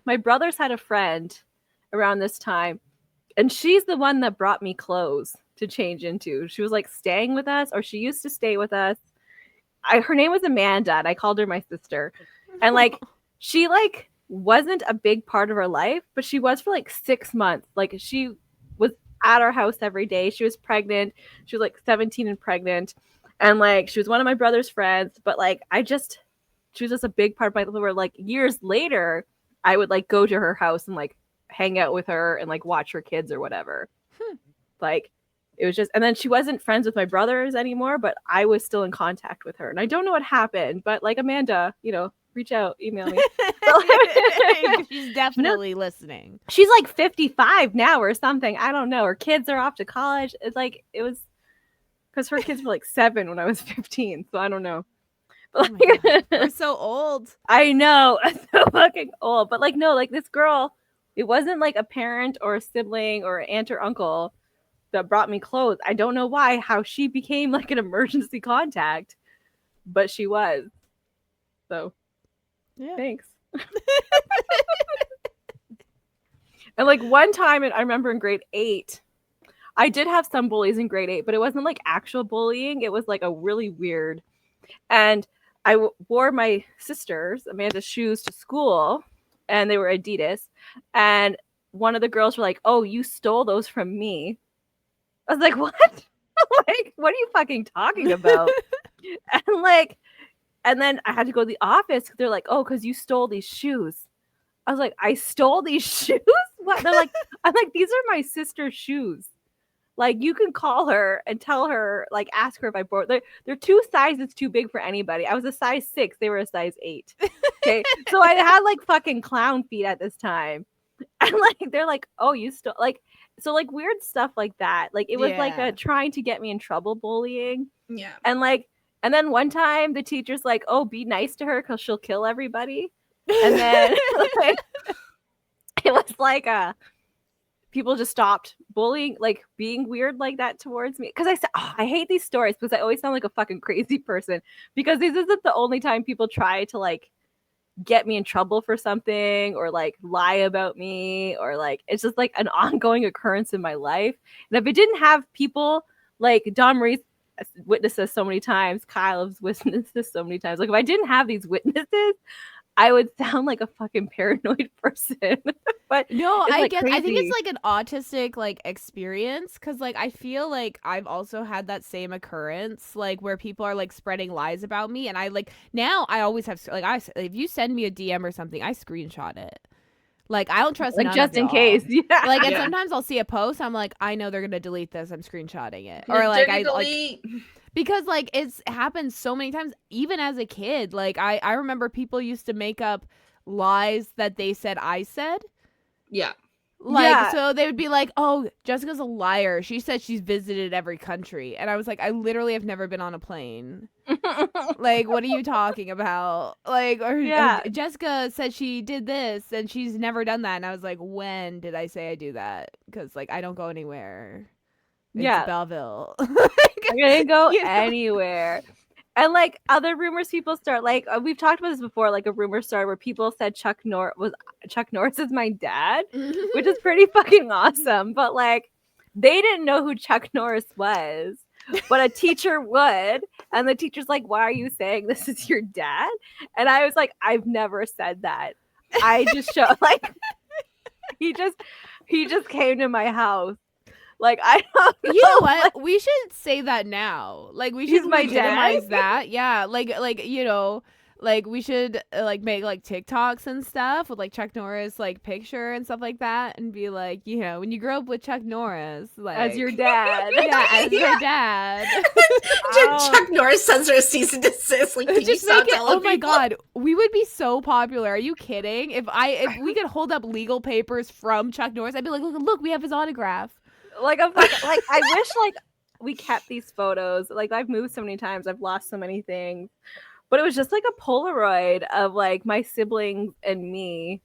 My brothers had a friend around this time, and she's the one that brought me clothes to change into. She was like staying with us, or she used to stay with us. Her name was Amanda, and I called her my sister. And like she like wasn't a big part of her life, but she was for like 6 months. Like she was at our house every day. She was pregnant. She was like 17 and pregnant. And like she was one of my brother's friends, but like she was just a big part of my life where like years later I would like go to her house and like hang out with her and like watch her kids or whatever. Like it was just, and then she wasn't friends with my brothers anymore, but I was still in contact with her. And I don't know what happened, but like Amanda, reach out, email me. She's definitely listening. She's like 55 now or something. I don't know. Her kids are off to college. It's like, it was because her kids were like 7 when I was 15. So I don't know. Oh we're so old. I know. I'm so fucking old. But like, no, like this girl, it wasn't like a parent or a sibling or an aunt or uncle. that brought me clothes. I don't know how she became like an emergency contact, but she was. So, Yeah. thanks. And like one time, I remember in grade 8, I did have some bullies in grade 8, but it wasn't like actual bullying. It was like a really weird. And I wore my sister's, Amanda's shoes to school, and they were Adidas. And one of the girls were like, "Oh, you stole those from me." I was like, "What?" Like, what are you fucking talking about? And like, and then I had to go to the office. They're like, "Oh, because you stole these shoes." I was like, "I stole these shoes?" What? They're like, "I'm like, these are my sister's shoes. Like, you can call her and tell her, like, ask her if I bought. They're 2 sizes too big for anybody. I was a size 6. They were a size 8. Okay, so I had like fucking clown feet at this time, and like they're like, "Oh, you still like." So like weird stuff like that. Like it was like Yeah. a trying to get me in trouble bullying. Yeah. And like, and then one time the teacher's like, "Oh, be nice to her because she'll kill everybody." And then like, it was like people just stopped bullying, like being weird like that towards me. Because I said, oh, I hate these stories because I always sound like a fucking crazy person. Because this isn't the only time people try to like get me in trouble for something or like lie about me, or like it's just like an ongoing occurrence in my life. And if it didn't have people like Don Maurice witnessed this so many times, Kyle has witnessed this so many times. Like if I didn't have these witnesses, I would sound like a fucking paranoid person. But No, it's I like guess I think crazy. it's like an autistic like experience, because like I feel like I've also had that same occurrence, like where people are like spreading lies about me, and I like now I always have like if you send me a DM or something, I screenshot it. Like I don't trust Like none just of in y'all. case. Yeah. Like, and Yeah. sometimes I'll see a post, I'm like, I know they're gonna delete this. I'm screenshotting it, or Like, like dirty I like delete. because like it's happened so many times, even as a kid. Like I remember people used to make up lies that they said I said. Yeah. Like, Yeah. so they would be like, "Oh, Jessica's a liar. She said she's visited every country." And I was like, "I literally have never been on a plane. Like, what are you talking about?" Like, or Yeah. Jessica said she did this and she's never done that. And I was like, "When did I say I do that?" Because, like, I don't go anywhere. It's Yeah. Belleville. I didn't go You know? anywhere. And like other rumors people start, like we've talked about this before, like a rumor started where people said Chuck Norris is my dad, which is pretty fucking awesome. But like they didn't know who Chuck Norris was, but a teacher would. And the teacher's like, "Why are you saying this is your dad?" And I was like, "I've never said that. I just show like he just came to my house. Like I don't know. You know what? Like, We should say that now. Like we he's should my dad. legitimize that. Yeah, like you know, like we should like make like TikToks and stuff with like Chuck Norris like picture and stuff like that, and be like, you know, when you grow up with Chuck Norris, like As your dad. yeah, as Yeah. your dad. Chuck Norris sends her a cease and desist. Like, can you Just stop make it. telling Oh my people? god, we would be so popular. Are you kidding? If we could hold up legal papers from Chuck Norris, I'd be like, look, we have his autograph. Like I'm fucking, like I wish like we kept these photos. Like I've moved so many times, I've lost so many things. But it was just like a Polaroid of like my siblings and me.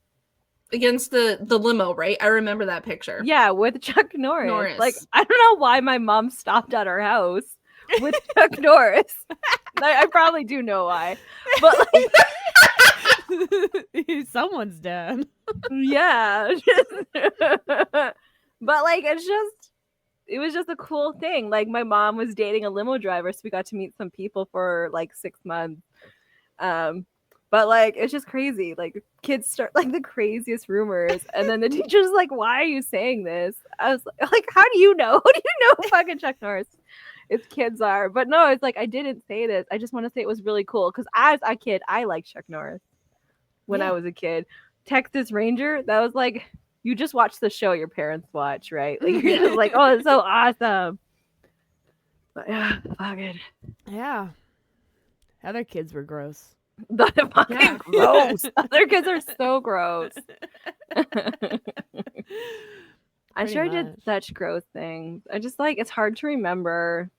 Against the limo, right? I remember that picture. Yeah, with Chuck Norris. Norris. Like I don't know why my mom stopped at our house with Chuck Norris. I probably do know why. But like Someone's dad. yeah. But like it was just a cool thing. Like my mom was dating a limo driver, so we got to meet some people for like 6 months. But like it's just crazy. Like kids start like the craziest rumors, and then the teacher's like, "Why are you saying this?" I was like, "How do you know? How do you know who fucking Chuck Norris? It's kids are." But no, it's like I didn't say this. I just want to say it was really cool because as a kid, I liked Chuck Norris when I was a kid. Texas Ranger, that was like you just watch the show your parents watch, right? Like you're just like, "Oh, it's so awesome." But yeah, fuck it. Yeah. Other kids were gross. They're fucking Yeah. gross. Other kids are so gross. I'm Pretty sure I much. did such gross things. I just like it's hard to remember.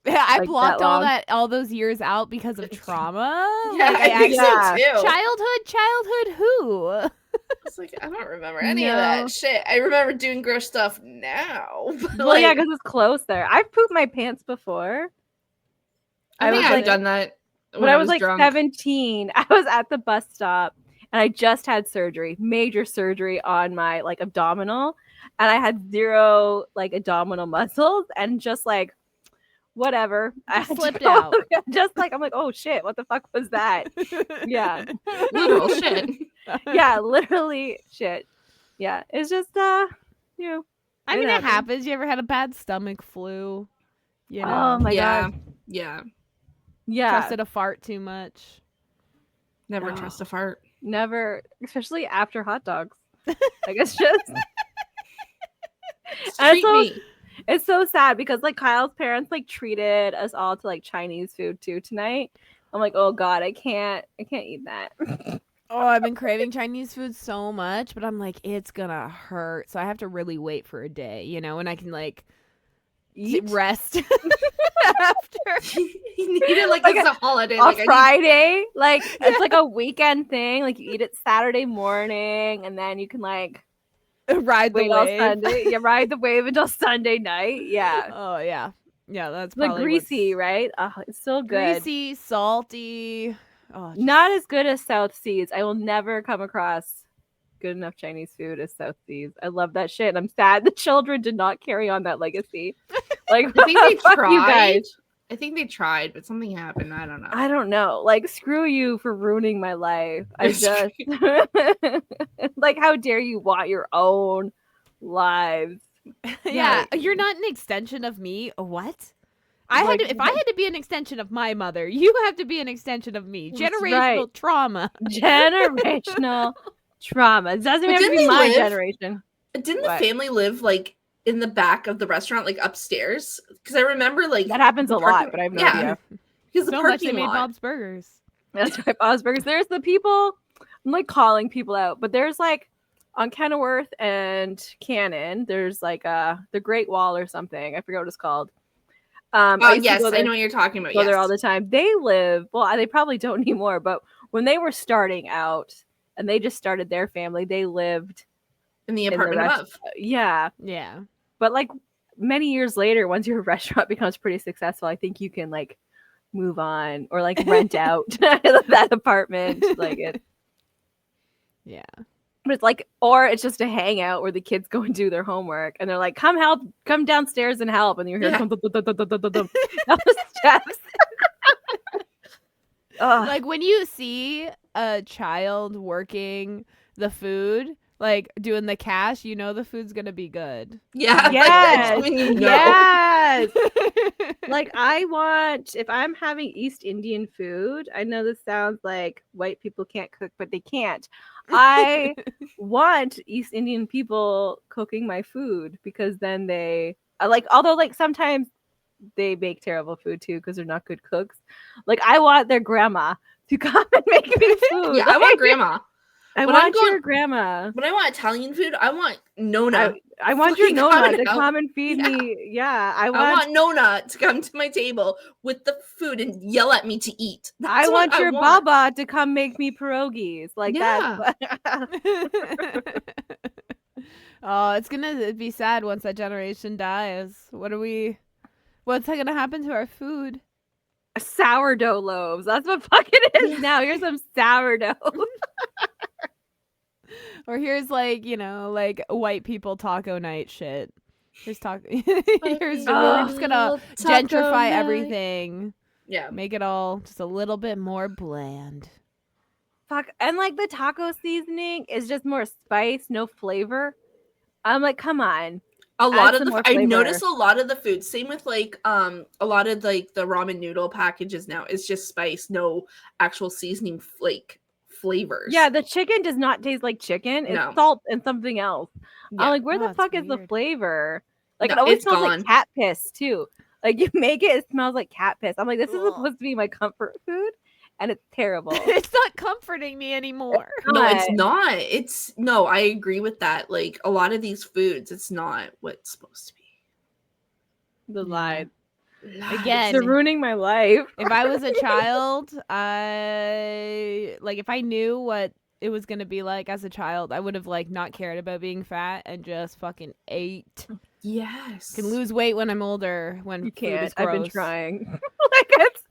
I like, blocked that long. all those years out because of trauma. Yeah, Like, I think Yeah. so too. childhood who? It's like I don't remember any of No. that shit. I remember doing gross stuff now. But Well, yeah, like, because it's close there. I've pooped my pants before. I think was I've like, done that when I was like drunk. 17, I was at the bus stop and I just had surgery, major surgery on my like abdominal, and I had zero like abdominal muscles and just like whatever. I Just had to slipped go- out. Just like I'm like, oh shit, what the fuck was that? Yeah. Literal shit. Yeah, literally shit. Yeah, it's just you know. I mean, it happens. You ever had a bad stomach flu? You know, Oh my Yeah. god. Yeah. Yeah. trusted a fart too much. Never No. trust a fart. Never, especially after hot dogs. Like it's just And Treat so- me. it's so sad because like Kyle's parents like treated us all to like Chinese food too tonight. I'm like, oh god, I can't eat that. Oh, I've been craving Chinese food so much, but I'm like, it's gonna hurt. So I have to really wait for a day, you know, and I can like Eat rest after. You need it like Like it's a holiday. on Like I Friday, like it's like a weekend thing. Like you eat it Saturday morning, and then you can like Ride the wait all wave. Sunday. You ride the wave until Sunday night. Yeah, Oh yeah, yeah. That's like probably greasy, what's- right? Oh, it's so good. Greasy, salty. Oh, just- Not as good as South Seas. I will never come across good enough Chinese food as South Seas. I love that shit. And I'm sad the children did not carry on that legacy. Like, I think they fuck you tried. guys. I think they tried, but something happened. I don't know. I don't know. Like, screw you for ruining my life. I just like, how dare you want your own lives? yeah, you're not an extension of me. What? I had Like- to, if I had to be an extension of my mother, you have to be an extension of me. That's Generational right. trauma. Generational trauma. It doesn't But have to didn't be they my live- generation. Didn't What? the family live like in the back of the restaurant, like upstairs? Because I remember like That happens the a lot, parking- but I have no yeah. idea. Because the So much parking they made lot. Bob's Burgers. That's right, Bob's Burgers. There's the people, I'm like calling people out, but there's like on Kenilworth and Cannon, there's like the Great Wall or something. I forget what it's called. Oh I used to yes, go I there, know what you're talking about. go Yes. there all the time. They live, well, they probably don't anymore, but when they were starting out and they just started their family, they lived in the in the apartment rest- above. yeah. Yeah. But like many years later, once your restaurant becomes pretty successful, I think you can like move on or like rent out that apartment. Like it. Yeah. But it's like, or it's just a hangout where the kids go and do their homework and they're like, come downstairs and help. And you hear Yeah. dum, dum, dum, dum, dum, dum, dum, dum, down the steps. Ugh. Like when you see a child working the food, like doing the cash, you know the food's gonna be good. Yeah. like, Yes. that's when you know. Yes. Like I want, if I'm having East Indian food, I know this sounds like white people can't cook, but they can't. I want East Indian people cooking my food because then they I like, although like sometimes they make terrible food too because they're not good cooks. Like I want their grandma to come and make me food. Yeah, I want grandma. I when I'm want your going- grandma. When I want Italian food, I want Nona. I want your fucking Nona coming to out. come and feed Yeah. me. Yeah, I I want want Nona to come to my table with the food and yell at me to eat. I That's what want your want. Baba to come make me pierogies. Like that. Oh, it's gonna be sad once that generation dies. What's gonna happen to our food? Sourdough loaves. That's what fucking is Yeah. now. Here's some sourdough. Or here's like, like white people taco night shit. Here's taco. We're just gonna gentrify everything. Yeah. Make it all just a little bit more bland. Fuck. And like the taco seasoning is just more spice, no flavor. I'm like, come on. A lot of some the more I flavor. notice a lot of the food. Same with like a lot of like the ramen noodle packages now. It's just spice, no actual seasoning flavors. Yeah, the chicken does not taste like chicken. It's No. salt and something else. Yeah. I'm like, where Oh, the it's fuck is the weird. flavor? Like No, it always it's smells gone. like cat piss too. Like you make it, it smells like cat piss. I'm like, this is Ugh. supposed to be my comfort food, and it's terrible. It's not comforting me anymore. No, it's But- not. It's no, I agree with that. Like a lot of these foods, it's not what it's supposed to be. The Yeah. lies. Again, They're ruining my life. if I was a child, if I knew what it was gonna be like as a child, I would have like not cared about being fat and just fucking ate. Yes. Can lose weight when I'm older. When You food can't. is gross. I've been trying.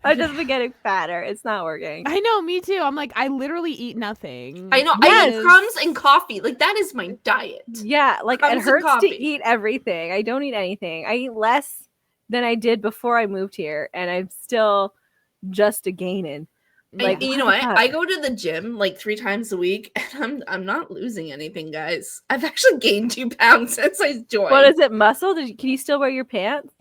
I've just been getting fatter. It's not working. I know, me too. I'm like, I literally eat nothing. I know. I eat crumbs and coffee. Like that is my diet. Yeah, like Crumbs it and hurts to coffee. eat everything. I don't eat anything. I eat less than I did before I moved here, and I'm still just a gaining. Like, you know what? I go to the gym like 3 times a week, and I'm not losing anything, guys. I've actually gained 2 pounds since I joined. What is it? Muscle? Can you still wear your pants?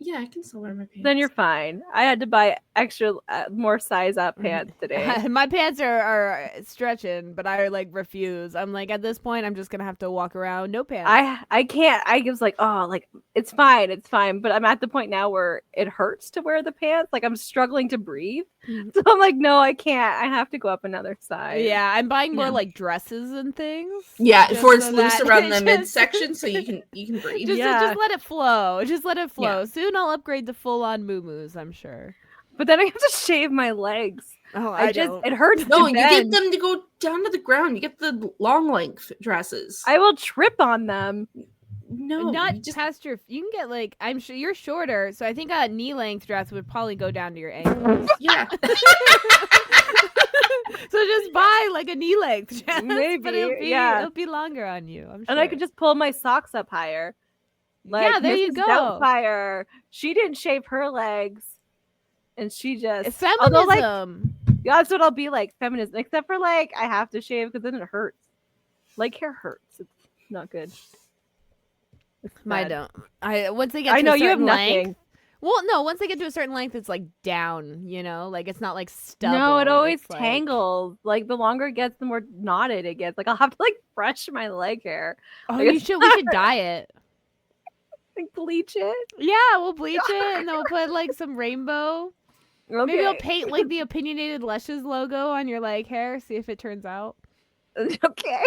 Yeah, I can still wear my pants. Then you're fine. I had to buy extra, more size up pants today. My pants are stretching, but I like refuse. I'm like, at this point, I'm just gonna have to walk around no pants. I can't. I was like, oh, like it's fine. But I'm at the point now where it hurts to wear the pants. Like I'm struggling to breathe. So I'm like, no, I can't. I have to go up another size. Yeah, I'm buying more like dresses and things. Yeah, before it's so loose that around the just- midsection, so you can breathe. Just let it flow. Just let it flow. Yeah. Soon I'll upgrade to full on moo-moos, I'm sure. But then I have to shave my legs. Oh, It hurts. No, to you bend. get them to go down to the ground. You get the long length dresses. I will trip on them. No, not you just past your. You can get like, I'm sure you're shorter, so I think a knee length dress would probably go down to your ankles. yeah. So just buy like a knee length dress, Maybe, but it'll be longer on you. I'm sure. And I could just pull my socks up higher. Yeah, there you Mrs. go. Doubtfire, she didn't shave her legs, and she just It's feminism. Although, yeah, that's what I'll be like, feminism. Except for like I have to shave because then it hurts. Like hair hurts. It's not good. It's Mine bad. don't. Once they get. I to know a you have certain nothing. length, well, no. Once they get to a certain length, it's like down. You know, like it's not like stubble. No, it always It's, like- tangles. Like the longer it gets, the more knotted it gets. Like I'll have to like brush my leg hair, Oh, Like, we it's- should dye it. like bleach it. Yeah, we'll bleach it and then we'll put like some rainbow. Okay. Maybe we'll paint like the Opinionated Lushes logo on your leg hair. See if it turns out. Okay.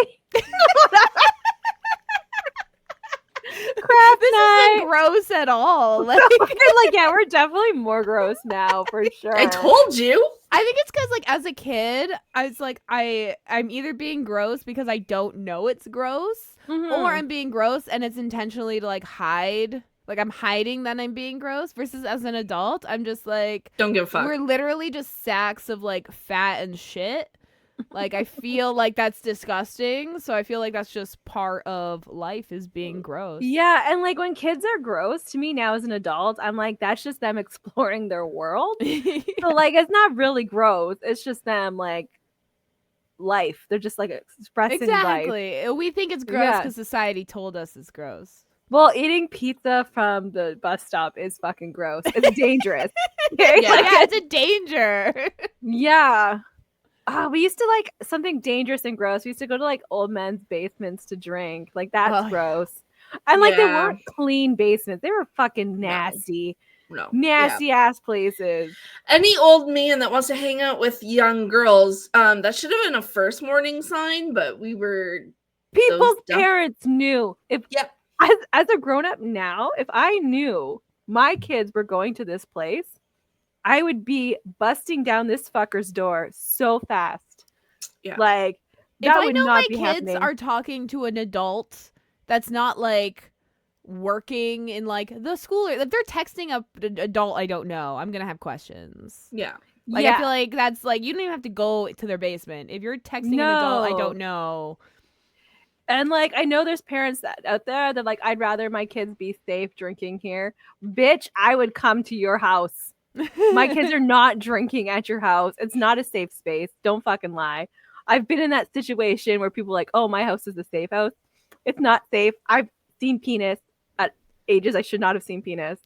Crap This night. isn't gross at all. Like, Like, yeah, we're definitely more gross now for sure. I told you. I think it's because like as a kid, I was like I'm either being gross because I don't know it's gross, Mhm. or I'm being gross and it's intentionally to like hide. Like I'm hiding that I'm being gross. Versus as an adult, I'm just like Don't give a fuck. we're literally just sacks of like fat and shit. Like I feel like that's disgusting. So I feel like that's just part of life is being gross. Yeah, and like when kids are gross to me now as an adult, I'm like, that's just them exploring their world. So like it's not really gross. It's just them like life. They're just like expressing life. Exactly. We think it's gross Yeah. because society told us it's gross. Well, eating pizza from the bus stop is fucking gross. It's dangerous. Okay? Yeah. Like, Yeah, it's a danger. yeah. We used to like something dangerous and gross. We used to go to like old men's basements to drink. Like that's Oh, gross. And like they Yeah. weren't clean basements. They were fucking nasty. No. Nasty ass places. Any old man that wants to hang out with young girls, that should have been a first warning sign, but we were People's dumb- parents knew. If Yep. as a grown up now, if I knew my kids were going to this place, I would be busting down this fucker's door so fast. Yeah. Like If that I would know not my be kids happening. are talking to an adult that's not like working in like the school, or if they're texting an adult I don't know, I'm gonna have questions. Yeah. Like I feel like that's like you don't even have to go to their basement. If you're texting an adult I No. don't know. And like I know there's parents that out there that like I'd rather my kids be safe drinking here. Bitch, I would come to your house. My kids are not drinking at your house. It's not a safe space. Don't fucking lie. I've been in that situation where people are like, "Oh, my house is a safe house." It's not safe. I've seen penis at ages I should not have seen penis.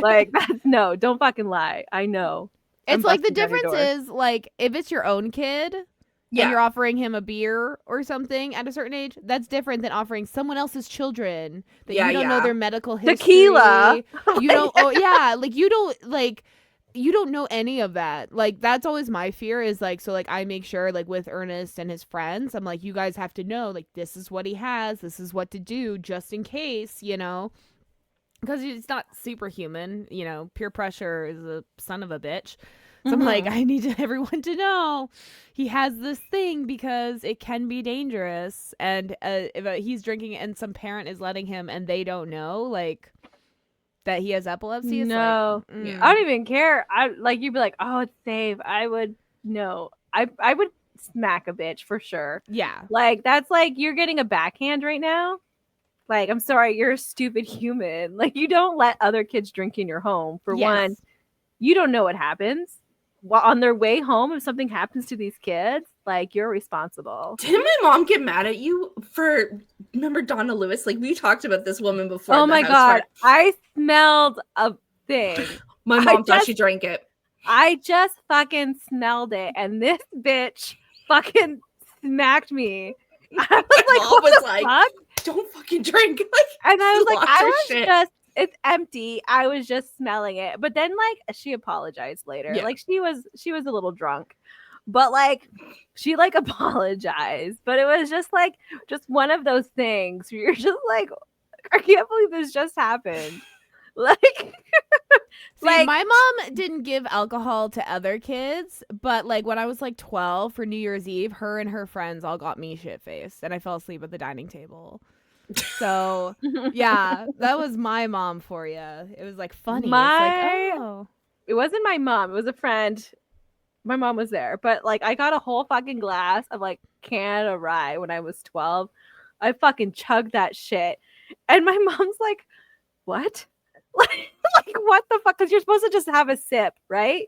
Like that's no, don't fucking lie. I know. It's I'm like the busting down your difference door. is like if it's your own kid and you're offering him a beer or something at a certain age, that's different than offering someone else's children that Yeah, you don't know yeah. their medical history. Tequila. You don't you don't know any of that. Like that's always my fear is like so like I make sure like with Ernest and his friends, I'm like you guys have to know like this is what he has, this is what to do just in case, you know. because he's not superhuman. You know, peer pressure is a son of a bitch. So I'm like, I need everyone to know he has this thing because it can be dangerous. And if he's drinking and some parent is letting him and they don't know, like, that he has epilepsy, it's No, like, I don't even care. I like you'd be like, oh, it's safe. I would no. I would smack a bitch for sure. yeah. Like that's like you're getting a backhand right now. Like I'm sorry, you're a stupid human. Like you don't let other kids drink in your home. For one, you don't know what happens. While on their way home, if something happens to these kids, like you're responsible. Did my mom get mad at you for remember Donna Lewis? Like we talked about this woman before. Oh in the my house god, where I smelled a thing. my mom thought she drank it. I just fucking smelled it, and this bitch fucking smacked me. I was like, mom what was the like, fuck? Don't fucking drink. Like, And I was like, lost I her was shit. just, it's empty. I was just smelling it. But then like she apologized later. Yeah. Like she was a little drunk. But like she like apologized. But it was just like just one of those things where you're just like, I can't believe this just happened. Like See, like my mom didn't give alcohol to other kids, but like when I was like 12 for New Year's Eve, her and her friends all got me shit faced, and I fell asleep at the dining table. So yeah, that was my mom for you. It was like funny. It's like, oh, it wasn't my mom, it was a friend. My mom was there, but like I got a whole fucking glass of like Canada Rye when I was 12. I fucking chugged that shit. And my mom's like, what? Like what the fuck? Because you're supposed to just have a sip, right?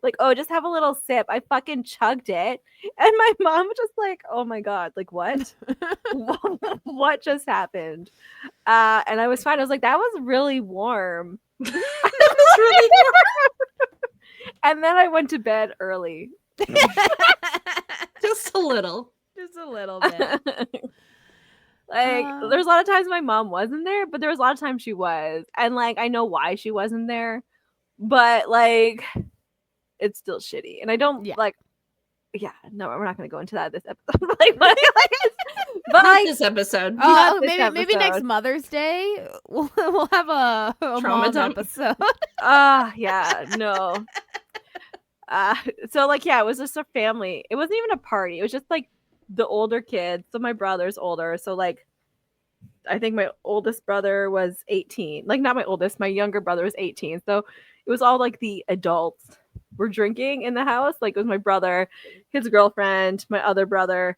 Like, oh, just have a little sip. I fucking chugged it. And my mom was just like, oh my God, like what? What just happened? And I was fine. I was like, that was really warm. That was really And then I went to bed early. just a little. just a little bit. Like there's a lot of times my mom wasn't there, but there was a lot of times she was. And like I know why she wasn't there, but like it's still shitty. And I don't like no, we're not gonna go into that this episode. But Not this episode. Oh, this maybe next Mother's Day we'll have a Trauma mom dump episode. Yeah, no. So like it was just a family. It wasn't even a party. It was just like the older kids. So my brother's older. So like I think my oldest brother was 18. Like not my oldest, my younger brother was 18. So it was all like the adults were drinking in the house. Like it was my brother, his girlfriend, my other brother,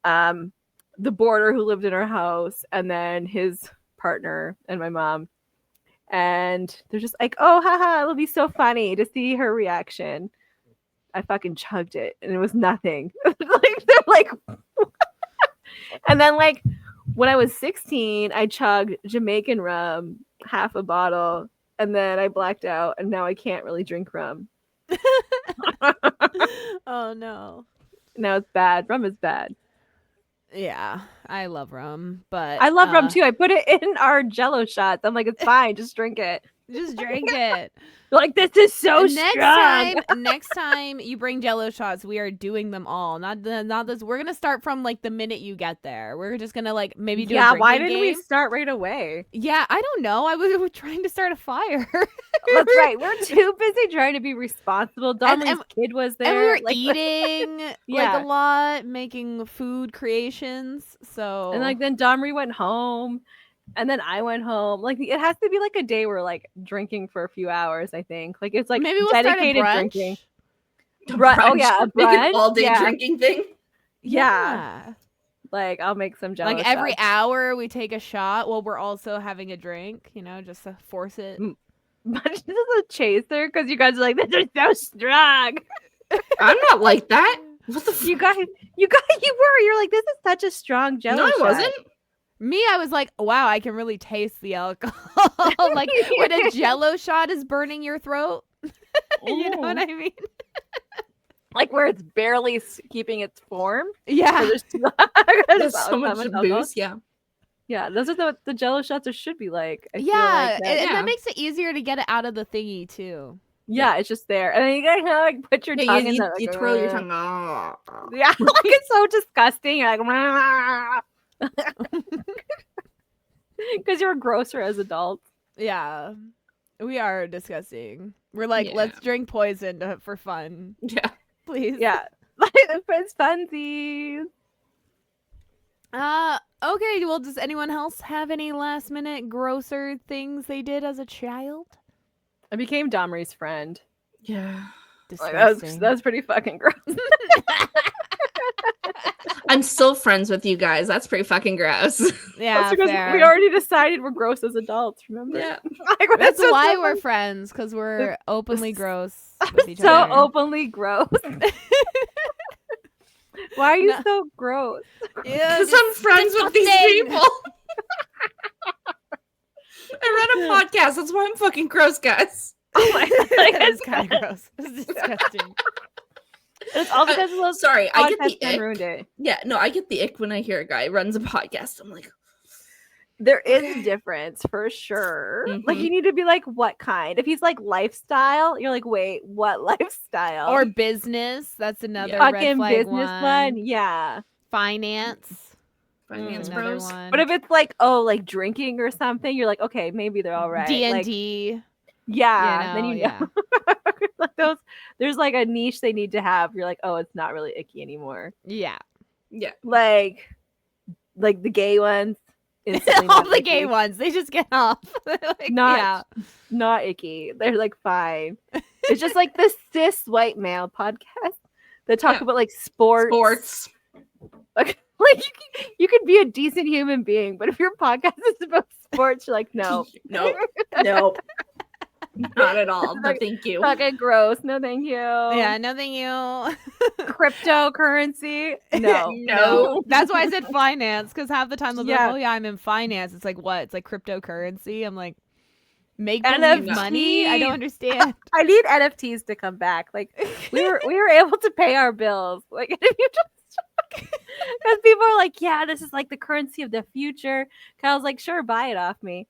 the boarder who lived in our house, and then his partner and my mom. And they're just like, oh, haha, it'll be so funny to see her reaction. I fucking chugged it and it was nothing. Like they're like and then like when I was 16, I chugged Jamaican rum, half a bottle, and then I blacked out and now I can't really drink rum. Oh no. Now it's bad. Rum is bad. Yeah, I love rum, but I love rum too. I put it in our Jello shots. I'm like, it's fine, just drink it. Just drink it. Like this is so strong. Next time you bring Jello shots, we are doing them all. Not this. We're gonna start from like the minute you get there. We're just gonna like maybe do. Yeah, why didn't we start right away? Yeah, I don't know. I was trying to start a fire. That's right. We're too busy trying to be responsible. Domini's kid was there. And we were like, eating like a lot, making food creations. So and like then Domri went home. And then I went home. Like it has to be like a day where like drinking for a few hours. I think like it's like maybe we'll dedicated start a brunch. Drinking. Brunch. Oh yeah, a Make brunch. an all-day drinking thing. Yeah. Like I'll make some Jello like every shots. hour we take a shot while we're also having a drink. You know, just to force it. But this is a chaser because you guys are like, this is so strong. I'm not like that. What the you guys, you were. You're like, this is such a strong Jello. No, I shot. wasn't. Me, I was like, wow, I can really taste the alcohol. Like when a Jello shot is burning your throat. You know what I mean? Like where it's barely keeping its form. Yeah. There's so much booze. Yeah. Yeah, those are the Jello shots should be like. I feel Yeah, like and that makes it easier to get it out of the thingy too. Yeah, it's just there, and then you gotta kind of like put your tongue in. You twirl your tongue. Oh. Yeah, like it's so disgusting. You're like, because you were grosser as adults. Yeah. We are disgusting. We're like, Yeah. let's drink poison for fun. Yeah. Please. Yeah. Like it's funsies. Okay, well, does anyone else have any last minute grosser things they did as a child? I became Domry's friend. Yeah. Like, Disgusting. that's pretty fucking gross. I'm still friends with you guys. That's pretty fucking gross. Yeah, That's because fair. we already decided we're gross as adults, remember? Yeah. Like, That's so why so we're funny. friends, because we're openly gross with each So other. openly gross. Why are you No. so gross? Yeah, Because I'm friends with these disgusting. people. I run a podcast. That's why I'm fucking gross, guys. Oh my That God. is kind of gross. It's disgusting. It's all because of those Sorry, I get podcasts the that ick. ruined it. Yeah, no, I get the ick when I hear a guy runs a podcast. I'm like, There is Okay. a difference for sure. Like Mhm. you need to be like, what kind? If he's like lifestyle, you're like, wait, what lifestyle? Or business. That's another red fucking flag business one. Yeah. Finance. finance Another bros. one. But if it's like, oh, like drinking or something, you're like, okay, maybe they're all right. Like, D&D. yeah. Then you know. yeah. Like those, there's like a niche they need to have. You're like, oh, it's not really icky anymore. Yeah. Yeah. Like the gay ones. instantly All not the gay icky. ones. They just get off. Like, Not not icky. They're like fine. It's just like the cis white male podcast that talk Yeah. about like sports. Like you could be a decent human being, but if your podcast is about sports, you're like, no. Nope. Nope. Not at all. No, Like, thank you. Fucking gross. No, thank you. Yeah, no thank you. Cryptocurrency. No. No. That's why I said finance, because half the time they'll be Yeah. like, oh yeah, I'm in finance. It's like, what? It's like cryptocurrency. I'm like, make NFT. believe money? I don't understand. I need NFTs to come back. Like we were able to pay our bills. Like if you just because people are like, yeah, this is like the currency of the future. Kyle's like, sure, buy it off me.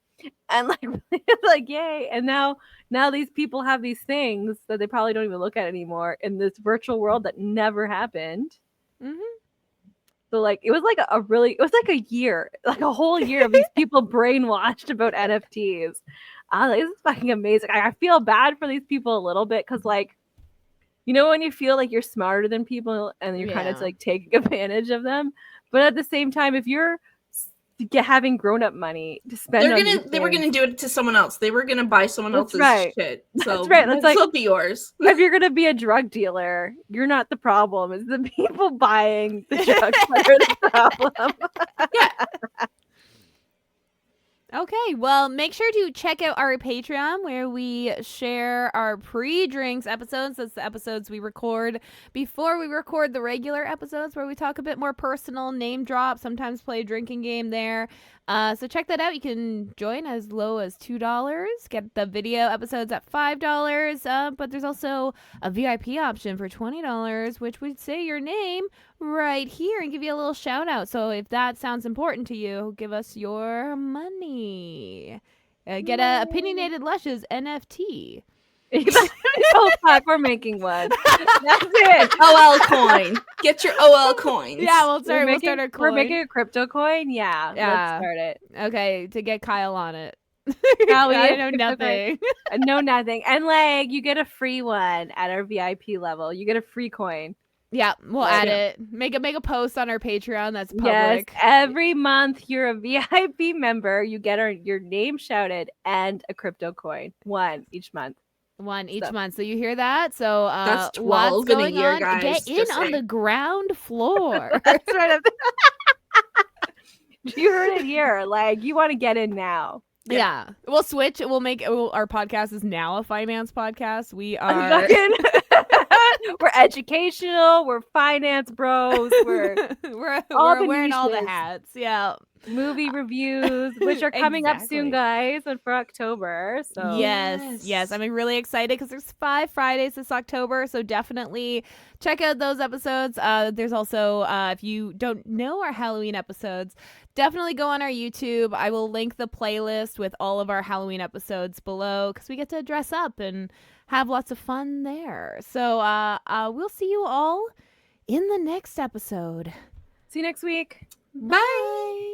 And like like yay. And now these people have these things that they probably don't even look at anymore in this virtual world that never happened. Mhm. So like it was like it was like a year, like a whole year of these people brainwashed about NFTs. I was like, this is fucking amazing. I feel bad for these people a little bit because like, you know, when you feel like you're smarter than people and you're kind of Yeah. like taking advantage of them, but at the same time, if you're having grown up money to spend, They were gonna do it to someone else. They were gonna buy someone That's else's right. shit. So That's right. That's might as like- well be yours. if you're gonna be a drug dealer, you're not the problem. It's the people buying the drugs that are the problem. Okay, well, make sure to check out our Patreon where we share our pre-drinks episodes. That's the episodes we record before we record the regular episodes where we talk a bit more personal, name drop, sometimes play a drinking game there. So check that out. You can join as low as $2. Get the video episodes at $5. But there's also a VIP option for $20, which would say your name right here and give you a little shout out. So if that sounds important to you, give us your money. Get a Opinionated Lushes NFT. Oh fuck, we're making one. That's it. OL coin. Get your OL coins. Yeah, we'll start our We're coin. making a crypto coin. Yeah, Yeah. let's start it. Okay, to get Kyle on it. Kyle, we I need know a crypto nothing. No, nothing. And like, you get a free one at our VIP level. You get a free coin. Yeah, we'll Right. add it. Make a post on our Patreon that's Yes, public. every month you're a VIP member. You get your name shouted and a crypto coin. One each month. One each So- month. So you hear that? So That's lots 12 in a going year, on. guys. Get in Just on the saying. ground floor. That's right. You heard it here. Like, you want to get in now. Yeah. We'll switch. Our podcast is now a finance podcast. We are Fucking- we're educational. We're finance bros. We're we're all the wearing all the niches. hats. Yeah. movie reviews, which are coming up soon, Exactly. guys, and for October. So Yes. I'm really excited because there's 5 Fridays this October, so definitely check out those episodes. There's also, if you don't know our Halloween episodes, definitely go on our YouTube. I will link the playlist with all of our Halloween episodes below because we get to dress up and have lots of fun there. So we'll see you all in the next episode. see you next week. Bye.